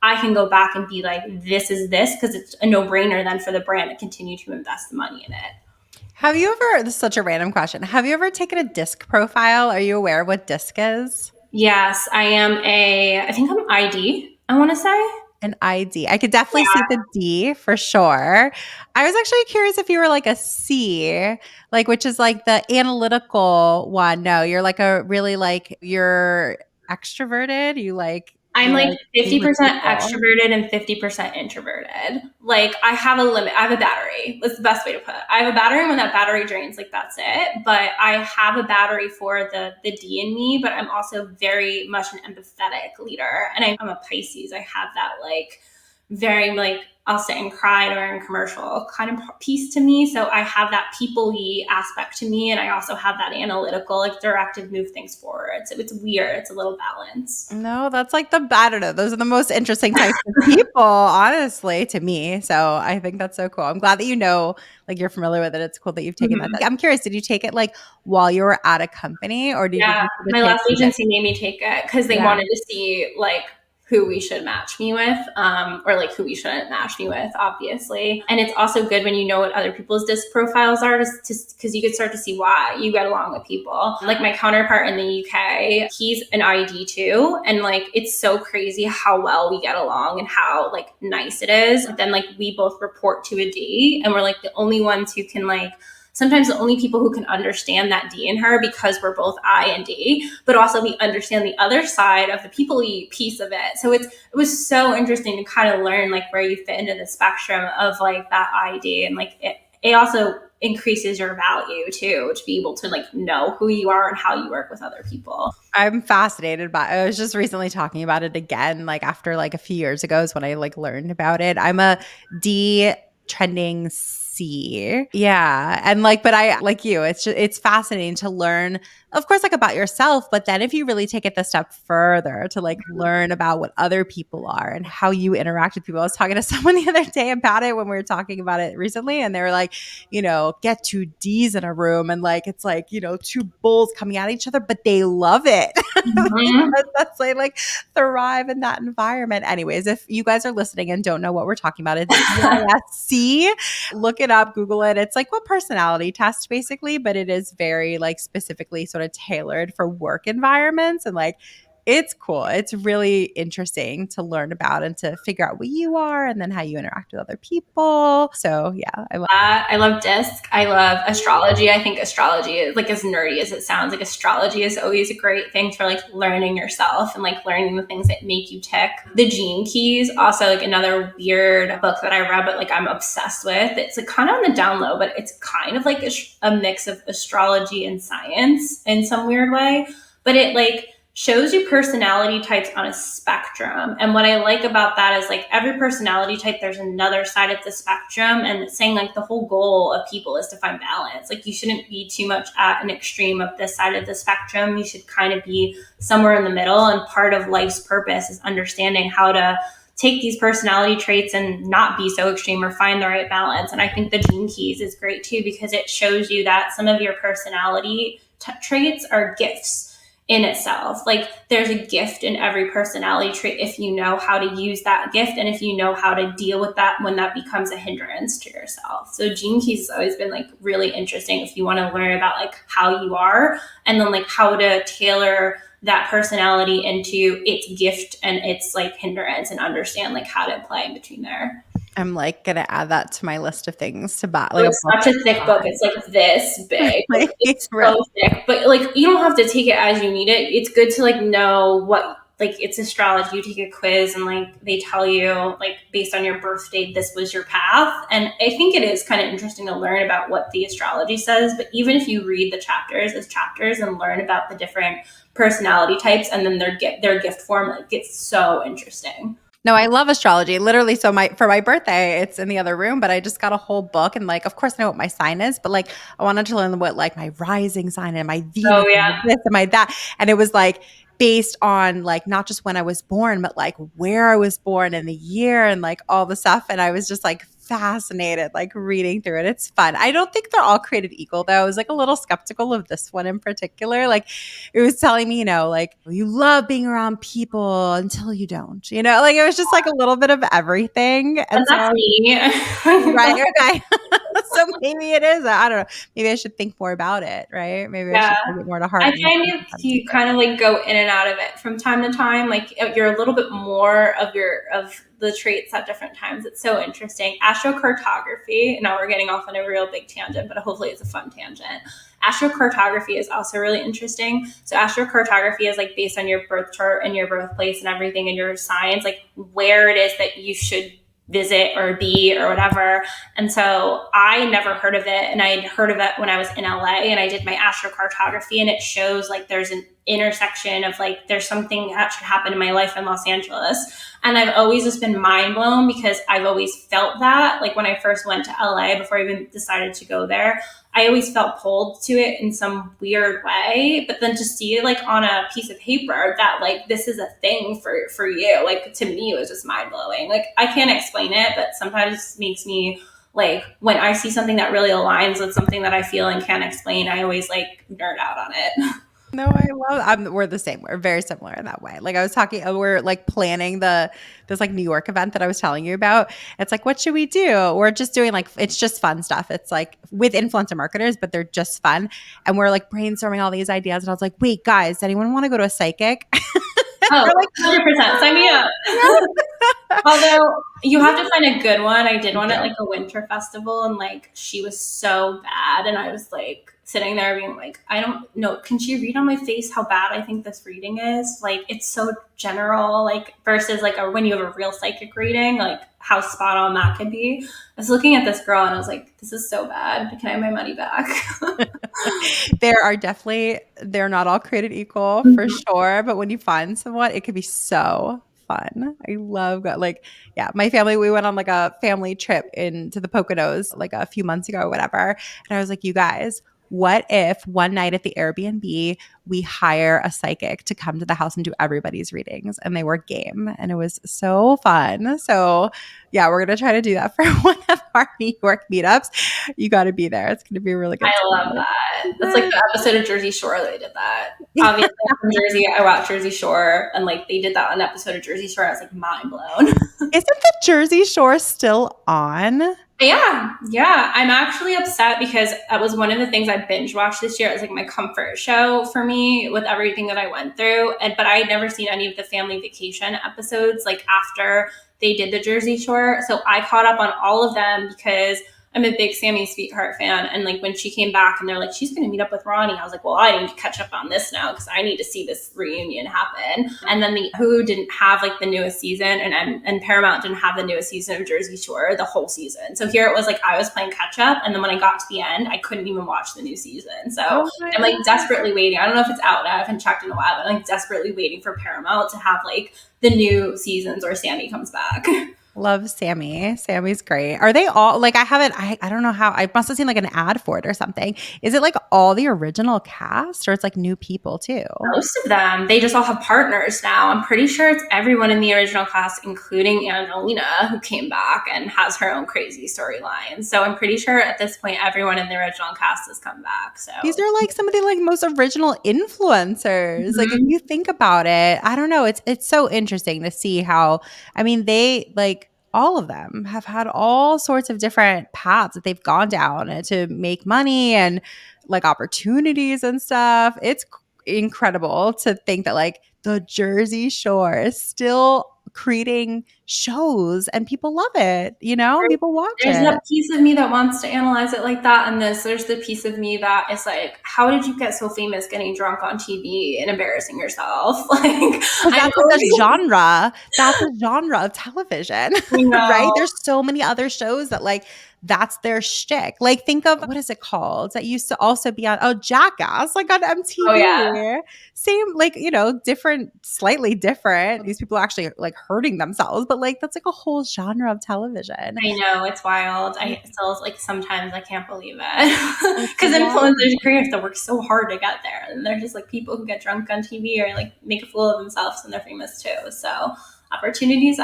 I can go back and be like, this is this, because it's a no-brainer then for the brand to continue to invest the money in it. Have you ever, this is such a random question, have you ever taken a DISC profile? Are you aware of what DISC is? Yes, I think I'm ID, I want to say. An ID. I could definitely see the D for sure. I was actually curious if you were like a C, like, which is like the analytical one. No, you're like a really like, you're extroverted. I'm like 50% extroverted and 50% introverted. Like I have a limit. I have a battery. That's the best way to put it. I have a battery. When that battery drains, like that's it. But I have a battery for the D in me, but I'm also very much an empathetic leader. And I'm a Pisces. I have that like very like I'll sit and cry during commercial kind of piece to me. So I have that people-y aspect to me. And I also have that analytical, like directive, move things forward. So it's weird. It's a little balance. No, that's like I don't know. Those are the most interesting types of people, honestly, to me. So I think that's so cool. I'm glad that like you're familiar with it. It's cool that you've taken that. I'm curious, did you take it like while you were at a company or did you my last agency made me take it because they wanted to see like who we should match me with, or like who we shouldn't match me with, obviously. And it's also good when you know what other people's DISC profiles are, just because you can start to see why you get along with people. Like my counterpart in the UK, he's an ID too. And like, it's so crazy how well we get along and how like nice it is. But then like we both report to a D and we're like the only ones who can like, sometimes the only people who can understand that D in her because we're both I and D, but also we understand the other side of the people-y piece of it. So it was so interesting to kind of learn like where you fit into the spectrum of like that ID, and like it also increases your value too, to be able to like know who you are and how you work with other people. I'm fascinated by it. I was just recently talking about it again, like after like a few years ago is when I like learned about it. I'm a D trending C. Yeah. And like, but I like you, it's fascinating to learn, of course, like about yourself, but then if you really take it the step further to like learn about what other people are and how you interact with people. I was talking to someone the other day about it when we were talking about it recently, and they were like, get two Ds in a room and like, it's like, two bulls coming at each other, but they love it. That's like thrive in that environment. Anyways, if you guys are listening and don't know what we're talking about, it's DISC. Look it up, Google it. It's like a personality test basically, but it is very like specifically sort of tailored for work environments, and like it's cool. It's really interesting to learn about and to figure out what you are and then how you interact with other people. So yeah, I love DISC. I love astrology. I think astrology is like, as nerdy as it sounds, like astrology is always a great thing for like learning yourself and like learning the things that make you tick. The Gene Keys, also like another weird book that I read, but like I'm obsessed with. It's like kind of on the down low, but it's kind of like a mix of astrology and science in some weird way. But it like shows you personality types on a spectrum. And what I like about that is like every personality type, there's another side of the spectrum, and it's saying like the whole goal of people is to find balance. Like you shouldn't be too much at an extreme of this side of the spectrum. You should kind of be somewhere in the middle. And part of life's purpose is understanding how to take these personality traits and not be so extreme or find the right balance. And I think the Gene Keys is great too, because it shows you that some of your personality traits are gifts in itself. Like there's a gift in every personality trait if you know how to use that gift and if you know how to deal with that when that becomes a hindrance to yourself. So Gene Keys has always been like really interesting if you want to learn about like how you are and then like how to tailor that personality into its gift and its like hindrance and understand like how to play in between there. I'm like going to add that to my list of things to buy. Like it's such a thick book. It's like this big. Like, it's so thick, but like you don't have to take it as you need it. It's good to like know what like it's astrology, you take a quiz and like they tell you like based on your birth date, this was your path. And I think it is kind of interesting to learn about what the astrology says, but even if you read the chapters as chapters and learn about the different personality types and then their gift form, like it's so interesting. No, I love astrology. Literally, so for my birthday, it's in the other room, but I just got a whole book and like, of course, I know what my sign is, but like, I wanted to learn what like my rising sign and my Venus, Oh yeah. and this and my that, and it was like based on like not just when I was born, but like where I was born and the year and like all the stuff, and I was just like fascinated, like reading through it. It's fun. I don't think they're all created equal, though. I was like a little skeptical of this one in particular. Like, it was telling me, like you love being around people until you don't, like it was just like a little bit of everything. And that's so, me. right, okay. So maybe it is. I don't know. Maybe I should think more about it, right? Maybe I should take it more to heart. I find you kind of like go in and out of it from time to time. Like you're a little bit more of the traits at different times. It's so interesting. Astrocartography. Now we're getting off on a real big tangent, but hopefully it's a fun tangent. Astrocartography is also really interesting. So astrocartography is like based on your birth chart and your birthplace and everything and your signs, like where it is that you should visit or be or whatever. And so I never heard of it. And I had heard of it when I was in LA and I did my astrocartography, and it shows like there's an intersection of like there's something that should happen in my life in Los Angeles. And I've always just been mind blown because I've always felt that. Like when I first went to LA, before I even decided to go there, I always felt pulled to it in some weird way. But then to see it like on a piece of paper that like this is a thing for you, like to me it was just mind blowing. Like I can't explain it, but sometimes it makes me like when I see something that really aligns with something that I feel and can't explain, I always like nerd out on it. No, I love. We're the same. We're very similar in that way. Like I was talking, we're like planning this like New York event that I was telling you about. It's like, what should we do? We're just doing like it's just fun stuff. It's like with influencer marketers, but they're just fun. And we're like brainstorming all these ideas. And I was like, wait, guys, anyone want to go to a psychic? Oh, like 100%. Sign me up. Although you have to find a good one. I did one at like a winter festival, and like she was so bad, and I was like sitting there being like, I don't know, can she read on my face how bad I think this reading is? Like it's so general, like versus like when you have a real psychic reading, like how spot on that could be. I was looking at this girl and I was like, this is so bad. Can I have my money back? They're not all created equal for sure, but when you find someone, it could be so fun. I love my family, we went on like a family trip into the Poconos like a few months ago or whatever, and I was like, you guys, what if one night at the Airbnb we hire a psychic to come to the house and do everybody's readings? And they were game, and it was so fun. So yeah, we're gonna try to do that for one of our New York meetups. You got to be there. It's gonna be really good. I love that. That's like the episode of Jersey Shore that they did that. Obviously, I'm from Jersey. I watched Jersey Shore, and like they did that on an episode of Jersey Shore. I was like mind blown. Isn't the Jersey Shore still on? Yeah. I'm actually upset because that was one of the things I binge watched this year. It was like my comfort show for me with everything that I went through. But I had never seen any of the family vacation episodes like after they did the Jersey Shore. So I caught up on all of them because I'm a big Sammy Sweetheart fan. And like when she came back and they're like, she's going to meet up with Ronnie, I was like, well, I need to catch up on this now because I need to see this reunion happen. And then the Who didn't have like the newest season, and Paramount didn't have the newest season of Jersey Shore, the whole season. So here it was like I was playing catch up. And then when I got to the end, I couldn't even watch the new season. So I'm like desperately waiting. I don't know if it's out. I haven't checked in a while, but I'm like desperately waiting for Paramount to have like the new seasons or Sammy comes back. Love Sammy. Sammy's great. Are they all like, I don't know how, I must have seen like an ad for it or something. Is it like all the original cast, or it's like new people too? Most of them, they just all have partners now. I'm pretty sure it's everyone in the original cast, including Angelina, who came back and has her own crazy storyline. So I'm pretty sure at this point, everyone in the original cast has come back. So these are like some of the like most original influencers. Like if you think about it, I don't know. It's so interesting to see how, I mean, they like, all of them have had all sorts of different paths that they've gone down to make money and like opportunities and stuff. It's incredible to think that like the Jersey Shore is still creating shows and people love it, people watch There's it. that piece of me that wants to analyze it like that, and there's the piece of me that is like, how did you get so famous getting drunk on TV and embarrassing yourself? Like, that's the genre. That's a genre of television, right? There's so many other shows that like that's their shtick. Like, think of what is it called that used to also be on Jackass, like on MTV. Oh, yeah. Same, like, different, slightly different. These people are actually like hurting themselves, but like that's like a whole genre of television. I know, it's wild. I still like sometimes I can't believe it because influencers and creators have to work so hard to get there, and they're just like people who get drunk on TV or like make a fool of themselves, and they're famous too. So opportunities.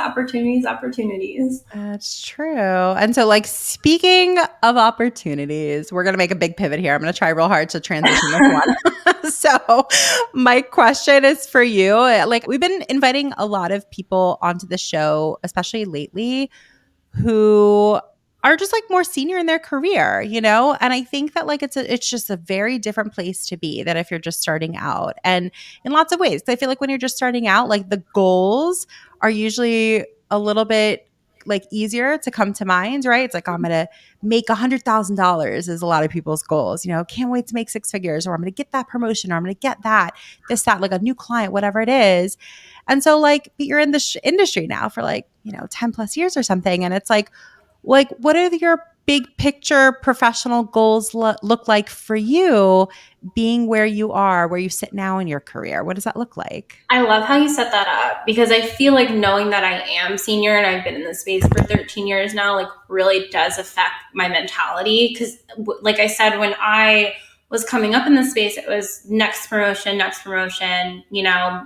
That's true. And so, like, speaking of opportunities, we're going to make a big pivot here. I'm going to try real hard to transition this one. So my question is for you. Like, we've been inviting a lot of people onto the show, especially lately, who are just like more senior in their career, and I think that like it's just a very different place to be than if you're just starting out, and in lots of ways. I feel like when you're just starting out, like the goals are usually a little bit like easier to come to mind, right? It's like, I'm gonna make $100,000 is a lot of people's goals, can't wait to make six figures, or I'm gonna get that promotion, or I'm gonna get that, like a new client, whatever it is. And so like, but you're in the industry now for like 10 plus years or something, and it's like what are your big picture professional goals look like for you, being where you are, where you sit now in your career? What does that look like? I love how you set that up, because I feel like knowing that I am senior and I've been in this space for 13 years now, like really does affect my mentality. Because like I said, when I was coming up in this space, it was next promotion,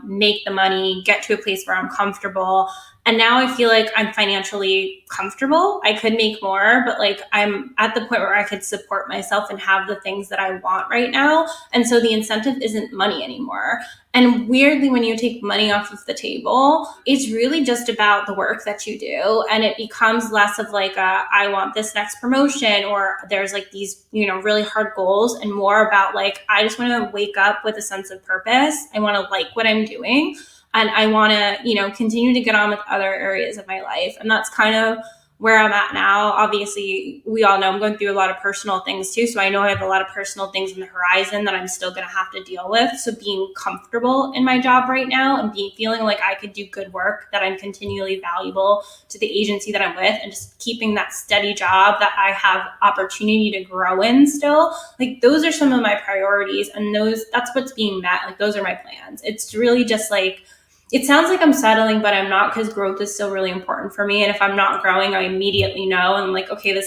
make the money, get to a place where I'm comfortable. And now I feel like I'm financially comfortable. I could make more, but like I'm at the point where I could support myself and have the things that I want right now. And so the incentive isn't money anymore. And weirdly, when you take money off of the table, it's really just about the work that you do. And it becomes less of like I want this next promotion, or there's like these, really hard goals, and more about like, I just want to wake up with a sense of purpose. I want to like what I'm doing. And I want to, continue to get on with other areas of my life. And that's kind of where I'm at now. Obviously, we all know I'm going through a lot of personal things too. So I know I have a lot of personal things on the horizon that I'm still going to have to deal with. So being comfortable in my job right now and feeling like I could do good work, that I'm continually valuable to the agency that I'm with, and just keeping that steady job that I have opportunity to grow in still, like those are some of my priorities, and that's what's being met. Like those are my plans. It's really just like, it sounds like I'm settling, but I'm not, because growth is still really important for me. And if I'm not growing, I immediately know, and I'm like, okay,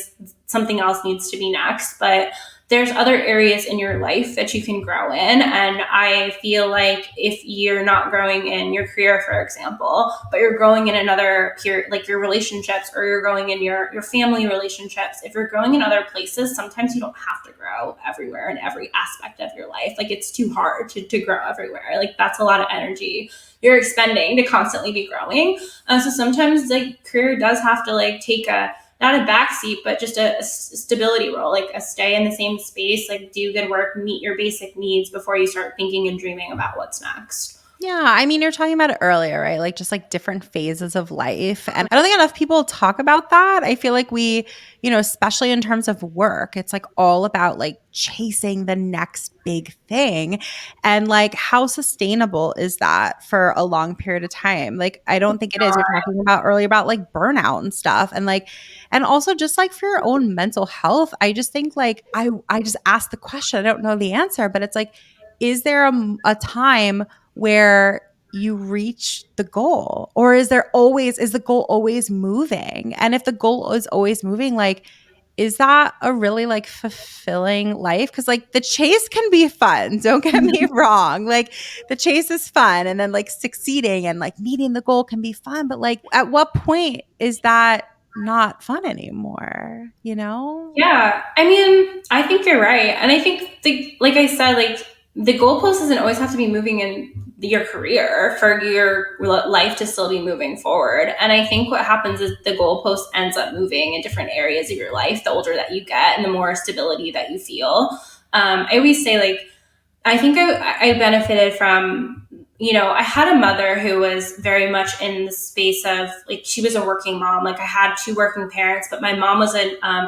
something else needs to be next. But there's other areas in your life that you can grow in. And I feel like if you're not growing in your career, for example, but you're growing in another like your relationships, or you're growing in your family relationships, if you're growing in other places, sometimes you don't have to grow everywhere in every aspect of your life. Like it's too hard to grow everywhere. Like that's a lot of energy you're expending to constantly be growing. So sometimes like career does have to like take not a backseat, but just a stability role, like a stay in the same space, like do good work, meet your basic needs before you start thinking and dreaming about what's next. Yeah. I mean, you're talking about it earlier, right? Like just like different phases of life. And I don't think enough people talk about that. I feel like we, especially in terms of work, it's like all about like chasing the next big thing. And like, how sustainable is that for a long period of time? Like, I don't think it is. You're talking about earlier about like burnout and stuff. And like, and also just like for your own mental health, I just think like, I just asked the question, I don't know the answer, but it's like, is there a time where you reach the goal, or is the goal always moving? And if the goal is always moving, like, is that a really like fulfilling life? Because like the chase can be fun, don't get me wrong, like the chase is fun, and then like succeeding and like meeting the goal can be fun, but like at what point is that not fun anymore? Yeah, I mean, I think you're right. And I think like I said, like the goalpost doesn't always have to be moving in your career for your life to still be moving forward. And I think what happens is the goalpost ends up moving in different areas of your life the older that you get and the more stability that you feel. I always say, like, I think I benefited from I had a mother who was very much in the space of like, she was a working mom. Like I had two working parents, but my mom was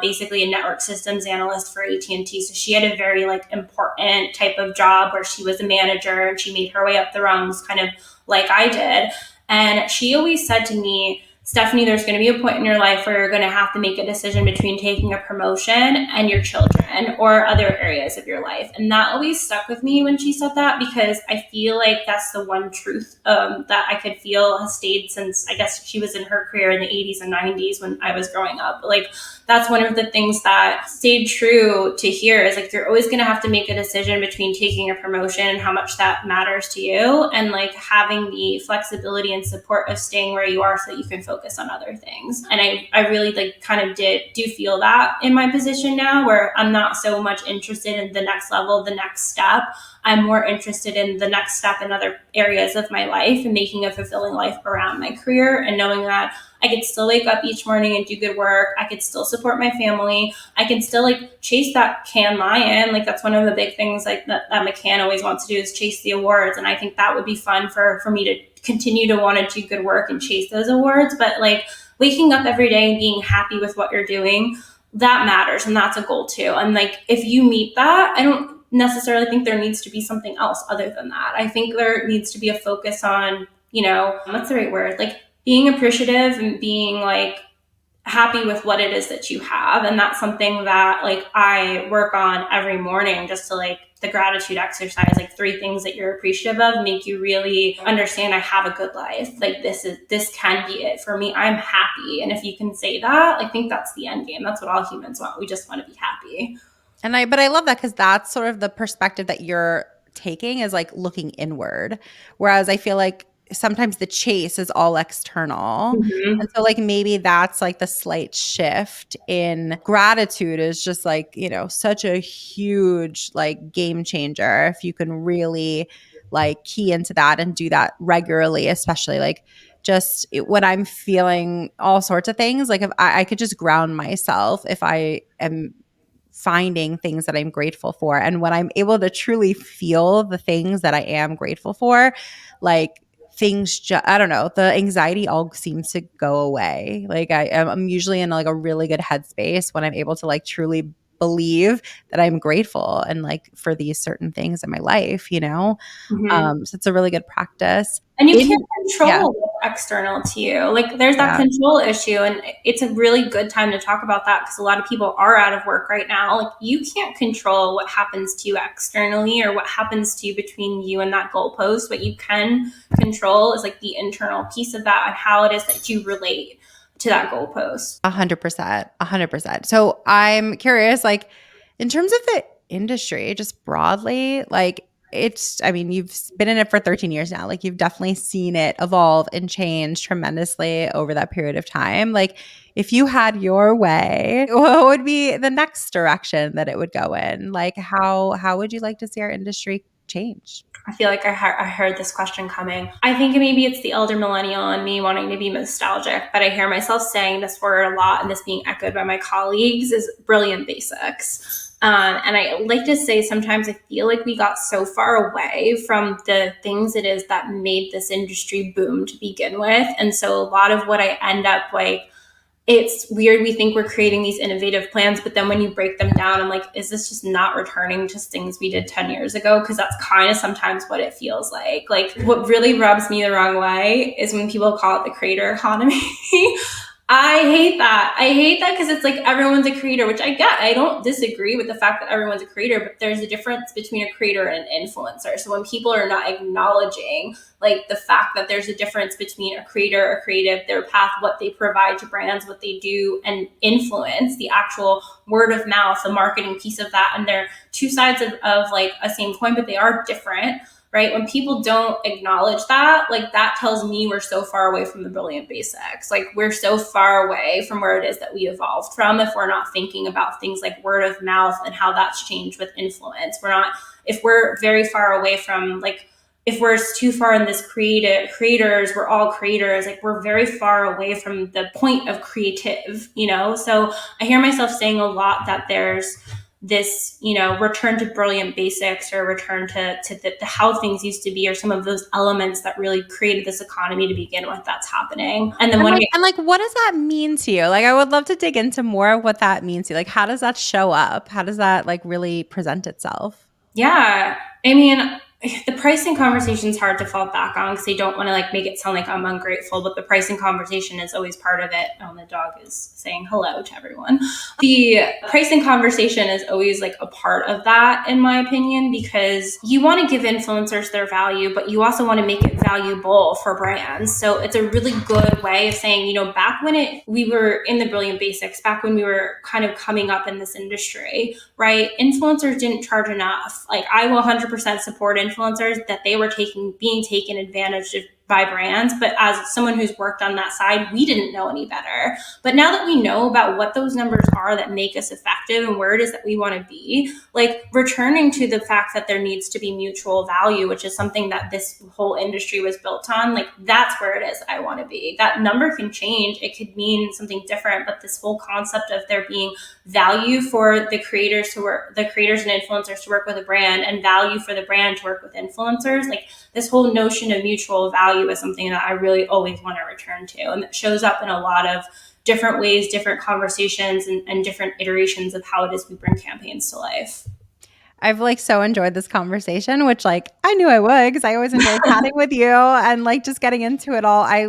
basically a network systems analyst for AT&T. So she had a very like important type of job where she was a manager and she made her way up the rungs kind of like I did. And she always said to me, Stephanie, there's going to be a point in your life where you're going to have to make a decision between taking a promotion and your children or other areas of your life. And that always stuck with me when she said that, because I feel like that's the one truth that I could feel has stayed since, I guess, she was in her career in the 80s and 90s when I was growing up. But like, that's one of the things that stayed true to hear is like, you're always going to have to make a decision between taking a promotion and how much that matters to you, and like having the flexibility and support of staying where you are so that you can focus on other things. And I really like kind of do feel that in my position now, where I'm not so much interested in the next level, the next step. I'm more interested in the next step in other areas of my life and making a fulfilling life around my career, and knowing that I could still wake up each morning and do good work. I could still support my family. I can still like chase that Cannes Lion. Like that's one of the big things like that McCann always wants to do is chase the awards. And I think that would be fun for me to continue to want to do good work and chase those awards. But like waking up every day and being happy with what you're doing, that matters. And that's a goal too. And like, if you meet that, I don't necessarily think there needs to be something else other than that. I think there needs to be a focus on, what's the right word? Like being appreciative and being like happy with what it is that you have. And that's something that like I work on every morning, just to like the gratitude exercise, like 3 things that you're appreciative of make you really understand I have a good life. Like this can be it for me. I'm happy. And if you can say that, I think that's the end game. That's what all humans want. We just want to be happy. But I love that, because that's sort of the perspective that you're taking, is like looking inward. Whereas I feel like sometimes the chase is all external. Mm-hmm. And so like maybe that's like the slight shift in gratitude is just like, such a huge like game changer if you can really like key into that and do that regularly, especially like just when I'm feeling all sorts of things. Like if I could just ground myself if I am finding things that I'm grateful for. And when I'm able to truly feel the things that I am grateful for, like I don't know, the anxiety all seems to go away. Like I'm usually in like a really good headspace when I'm able to like truly believe that I'm grateful and like for these certain things in my life, Mm-hmm. So it's a really good practice. And you can't control what's external to you. Like there's that control issue. And it's a really good time to talk about that, because a lot of people are out of work right now. Like you can't control what happens to you externally or what happens to you between you and that goalpost. What you can control is like the internal piece of that and how it is that you relate to that goalpost. 100%. So I'm curious, like in terms of the industry, just broadly, like you've been in it for 13 years now. Like you've definitely seen it evolve and change tremendously over that period of time. Like if you had your way, what would be the next direction that it would go in? Like how would you like to see our industry change? I feel like I heard this question coming. I think maybe it's the elder millennial and me wanting to be nostalgic, but I hear myself saying this word a lot, and this being echoed by my colleagues, is brilliant basics. And I like to say sometimes I feel like we got so far away from the things it is that made this industry boom to begin with. And so a lot of what I end up like, it's weird. We think we're creating these innovative plans, but then when you break them down, I'm like, is this just not returning to things we did 10 years ago? Because that's kind of sometimes what it feels like. Like what really rubs me the wrong way is when people call it the creator economy. I hate that. Because it's like everyone's a creator, which I get. I don't disagree with the fact that everyone's a creator, but there's a difference between a creator and an influencer. So when people are not acknowledging like the fact that there's a difference between a creator, a creative, their path, what they provide to brands, what they do, and influence, the actual word of mouth, the marketing piece of that, and they're two sides of like a same coin, but they are different. Right? When people don't acknowledge that, like that tells me we're so far away from the brilliant basics. Like we're so far away from where it is that we evolved from if we're not thinking about things like word of mouth and how that's changed with influence. If we're very far away from like, if we're too far in this creators, we're all creators, like we're very far away from the point of creative, So I hear myself saying a lot that there's this, return to brilliant basics or return to the how things used to be, or some of those elements that really created this economy to begin with that's happening. And then what does that mean to you? Like, I would love to dig into more of what that means to you. Like, how does that show up? How does that like really present itself? Yeah. I mean, the pricing conversation is hard to fall back on because they don't want to like make it sound like I'm ungrateful, but the pricing conversation is always part of it. Oh, the dog is saying hello to everyone. The pricing conversation is always like a part of that, in my opinion, because you want to give influencers their value, but you also want to make it valuable for brands. So it's a really good way of saying, back when we were in the brilliant basics, back when we were kind of coming up in this industry, right? Influencers didn't charge enough. Like, I will 100% support influencers that they were being taken advantage of by brands. But as someone who's worked on that side, we didn't know any better. But now that we know about what those numbers are that make us effective and where it is that we want to be, like returning to the fact that there needs to be mutual value, which is something that this whole industry was built on, like that's where it is I want to be. That number can change. It could mean something different, but this whole concept of there being value for the creators and influencers to work with a brand, and value for the brand to work with influencers, like this whole notion of mutual value is something that I really always want to return to. And it shows up in a lot of different ways, different conversations, and different iterations of how it is we bring campaigns to life. I've like so enjoyed this conversation, which like I knew I would because I always enjoy chatting with you and like just getting into it all. I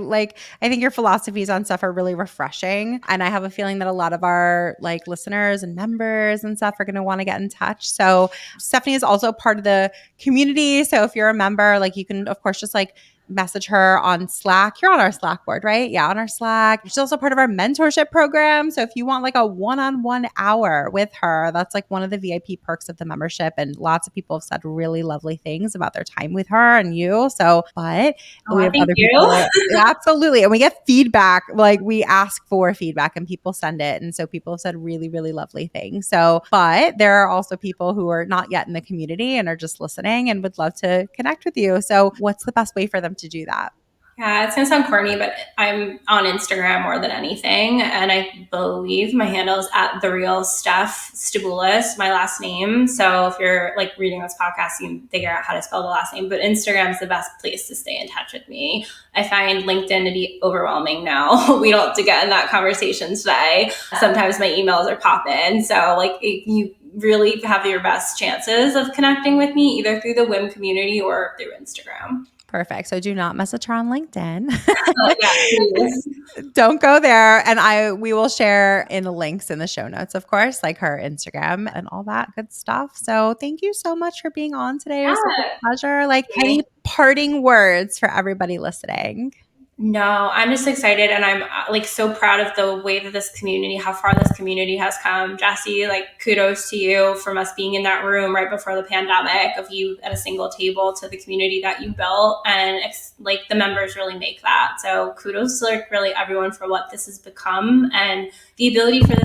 think your philosophies on stuff are really refreshing. And I have a feeling that a lot of our like listeners and members and stuff are going to want to get in touch. So Stephanie is also part of the community. So if you're a member, like you can of course just like message her on Slack. You're on our Slack board, right? Yeah, on our Slack. She's also part of our mentorship program. So if you want like a one-on-one hour with her, that's like one of the VIP perks of the membership. And lots of people have said really lovely things about their time with her and you. So, but we have other people. Yeah, absolutely. And we get feedback. Like we ask for feedback and people send it. And so people have said really, really lovely things. So, but there are also people who are not yet in the community and are just listening and would love to connect with you. So what's the best way for them to do that? Yeah, it's going to sound corny, but I'm on Instagram more than anything. And I believe my handle is at The Real Steph Steboulis, my last name. So if you're like reading this podcast, you can figure out how to spell the last name. But Instagram is the best place to stay in touch with me. I find LinkedIn to be overwhelming now. We don't have to get in that conversation today. Sometimes my emails are popping. So like you really have your best chances of connecting with me either through the WIM community or through Instagram. Perfect. So do not message her on LinkedIn. Yeah, don't go there. And we will share in the links in the show notes, of course, like her Instagram and all that good stuff. So thank you so much for being on today. It was such a pleasure. Like any parting words for everybody listening? No, I'm just excited, and I'm like so proud of the way that how far this community has come. Jessie, like kudos to you from us being in that room right before the pandemic, of you at a single table, to the community that you built, and like the members really make that. So kudos to like really everyone for what this has become, and the ability for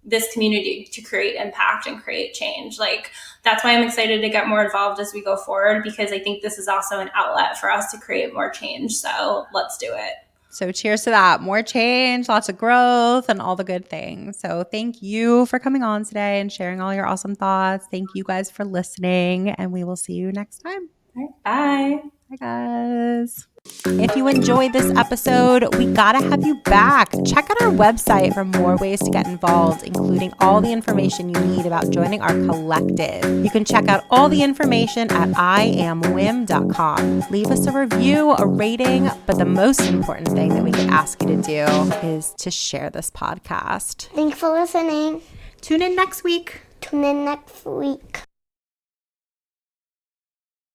this community to create impact and create change. Like that's why I'm excited to get more involved as we go forward, because I think this is also an outlet for us to create more change. So let's do it. So cheers to that. More change, lots of growth, and all the good things. So thank you for coming on today and sharing all your awesome thoughts. Thank you guys for listening, and we will see you next time. All right, bye. Bye, guys. If you enjoyed this episode, we gotta have you back. Check out our website for more ways to get involved, including all the information you need about joining our collective. You can check out all the information at iamwim.com. Leave us a review, a rating, but the most important thing that we can ask you to do is to share this podcast. Thanks for listening. Tune in next week.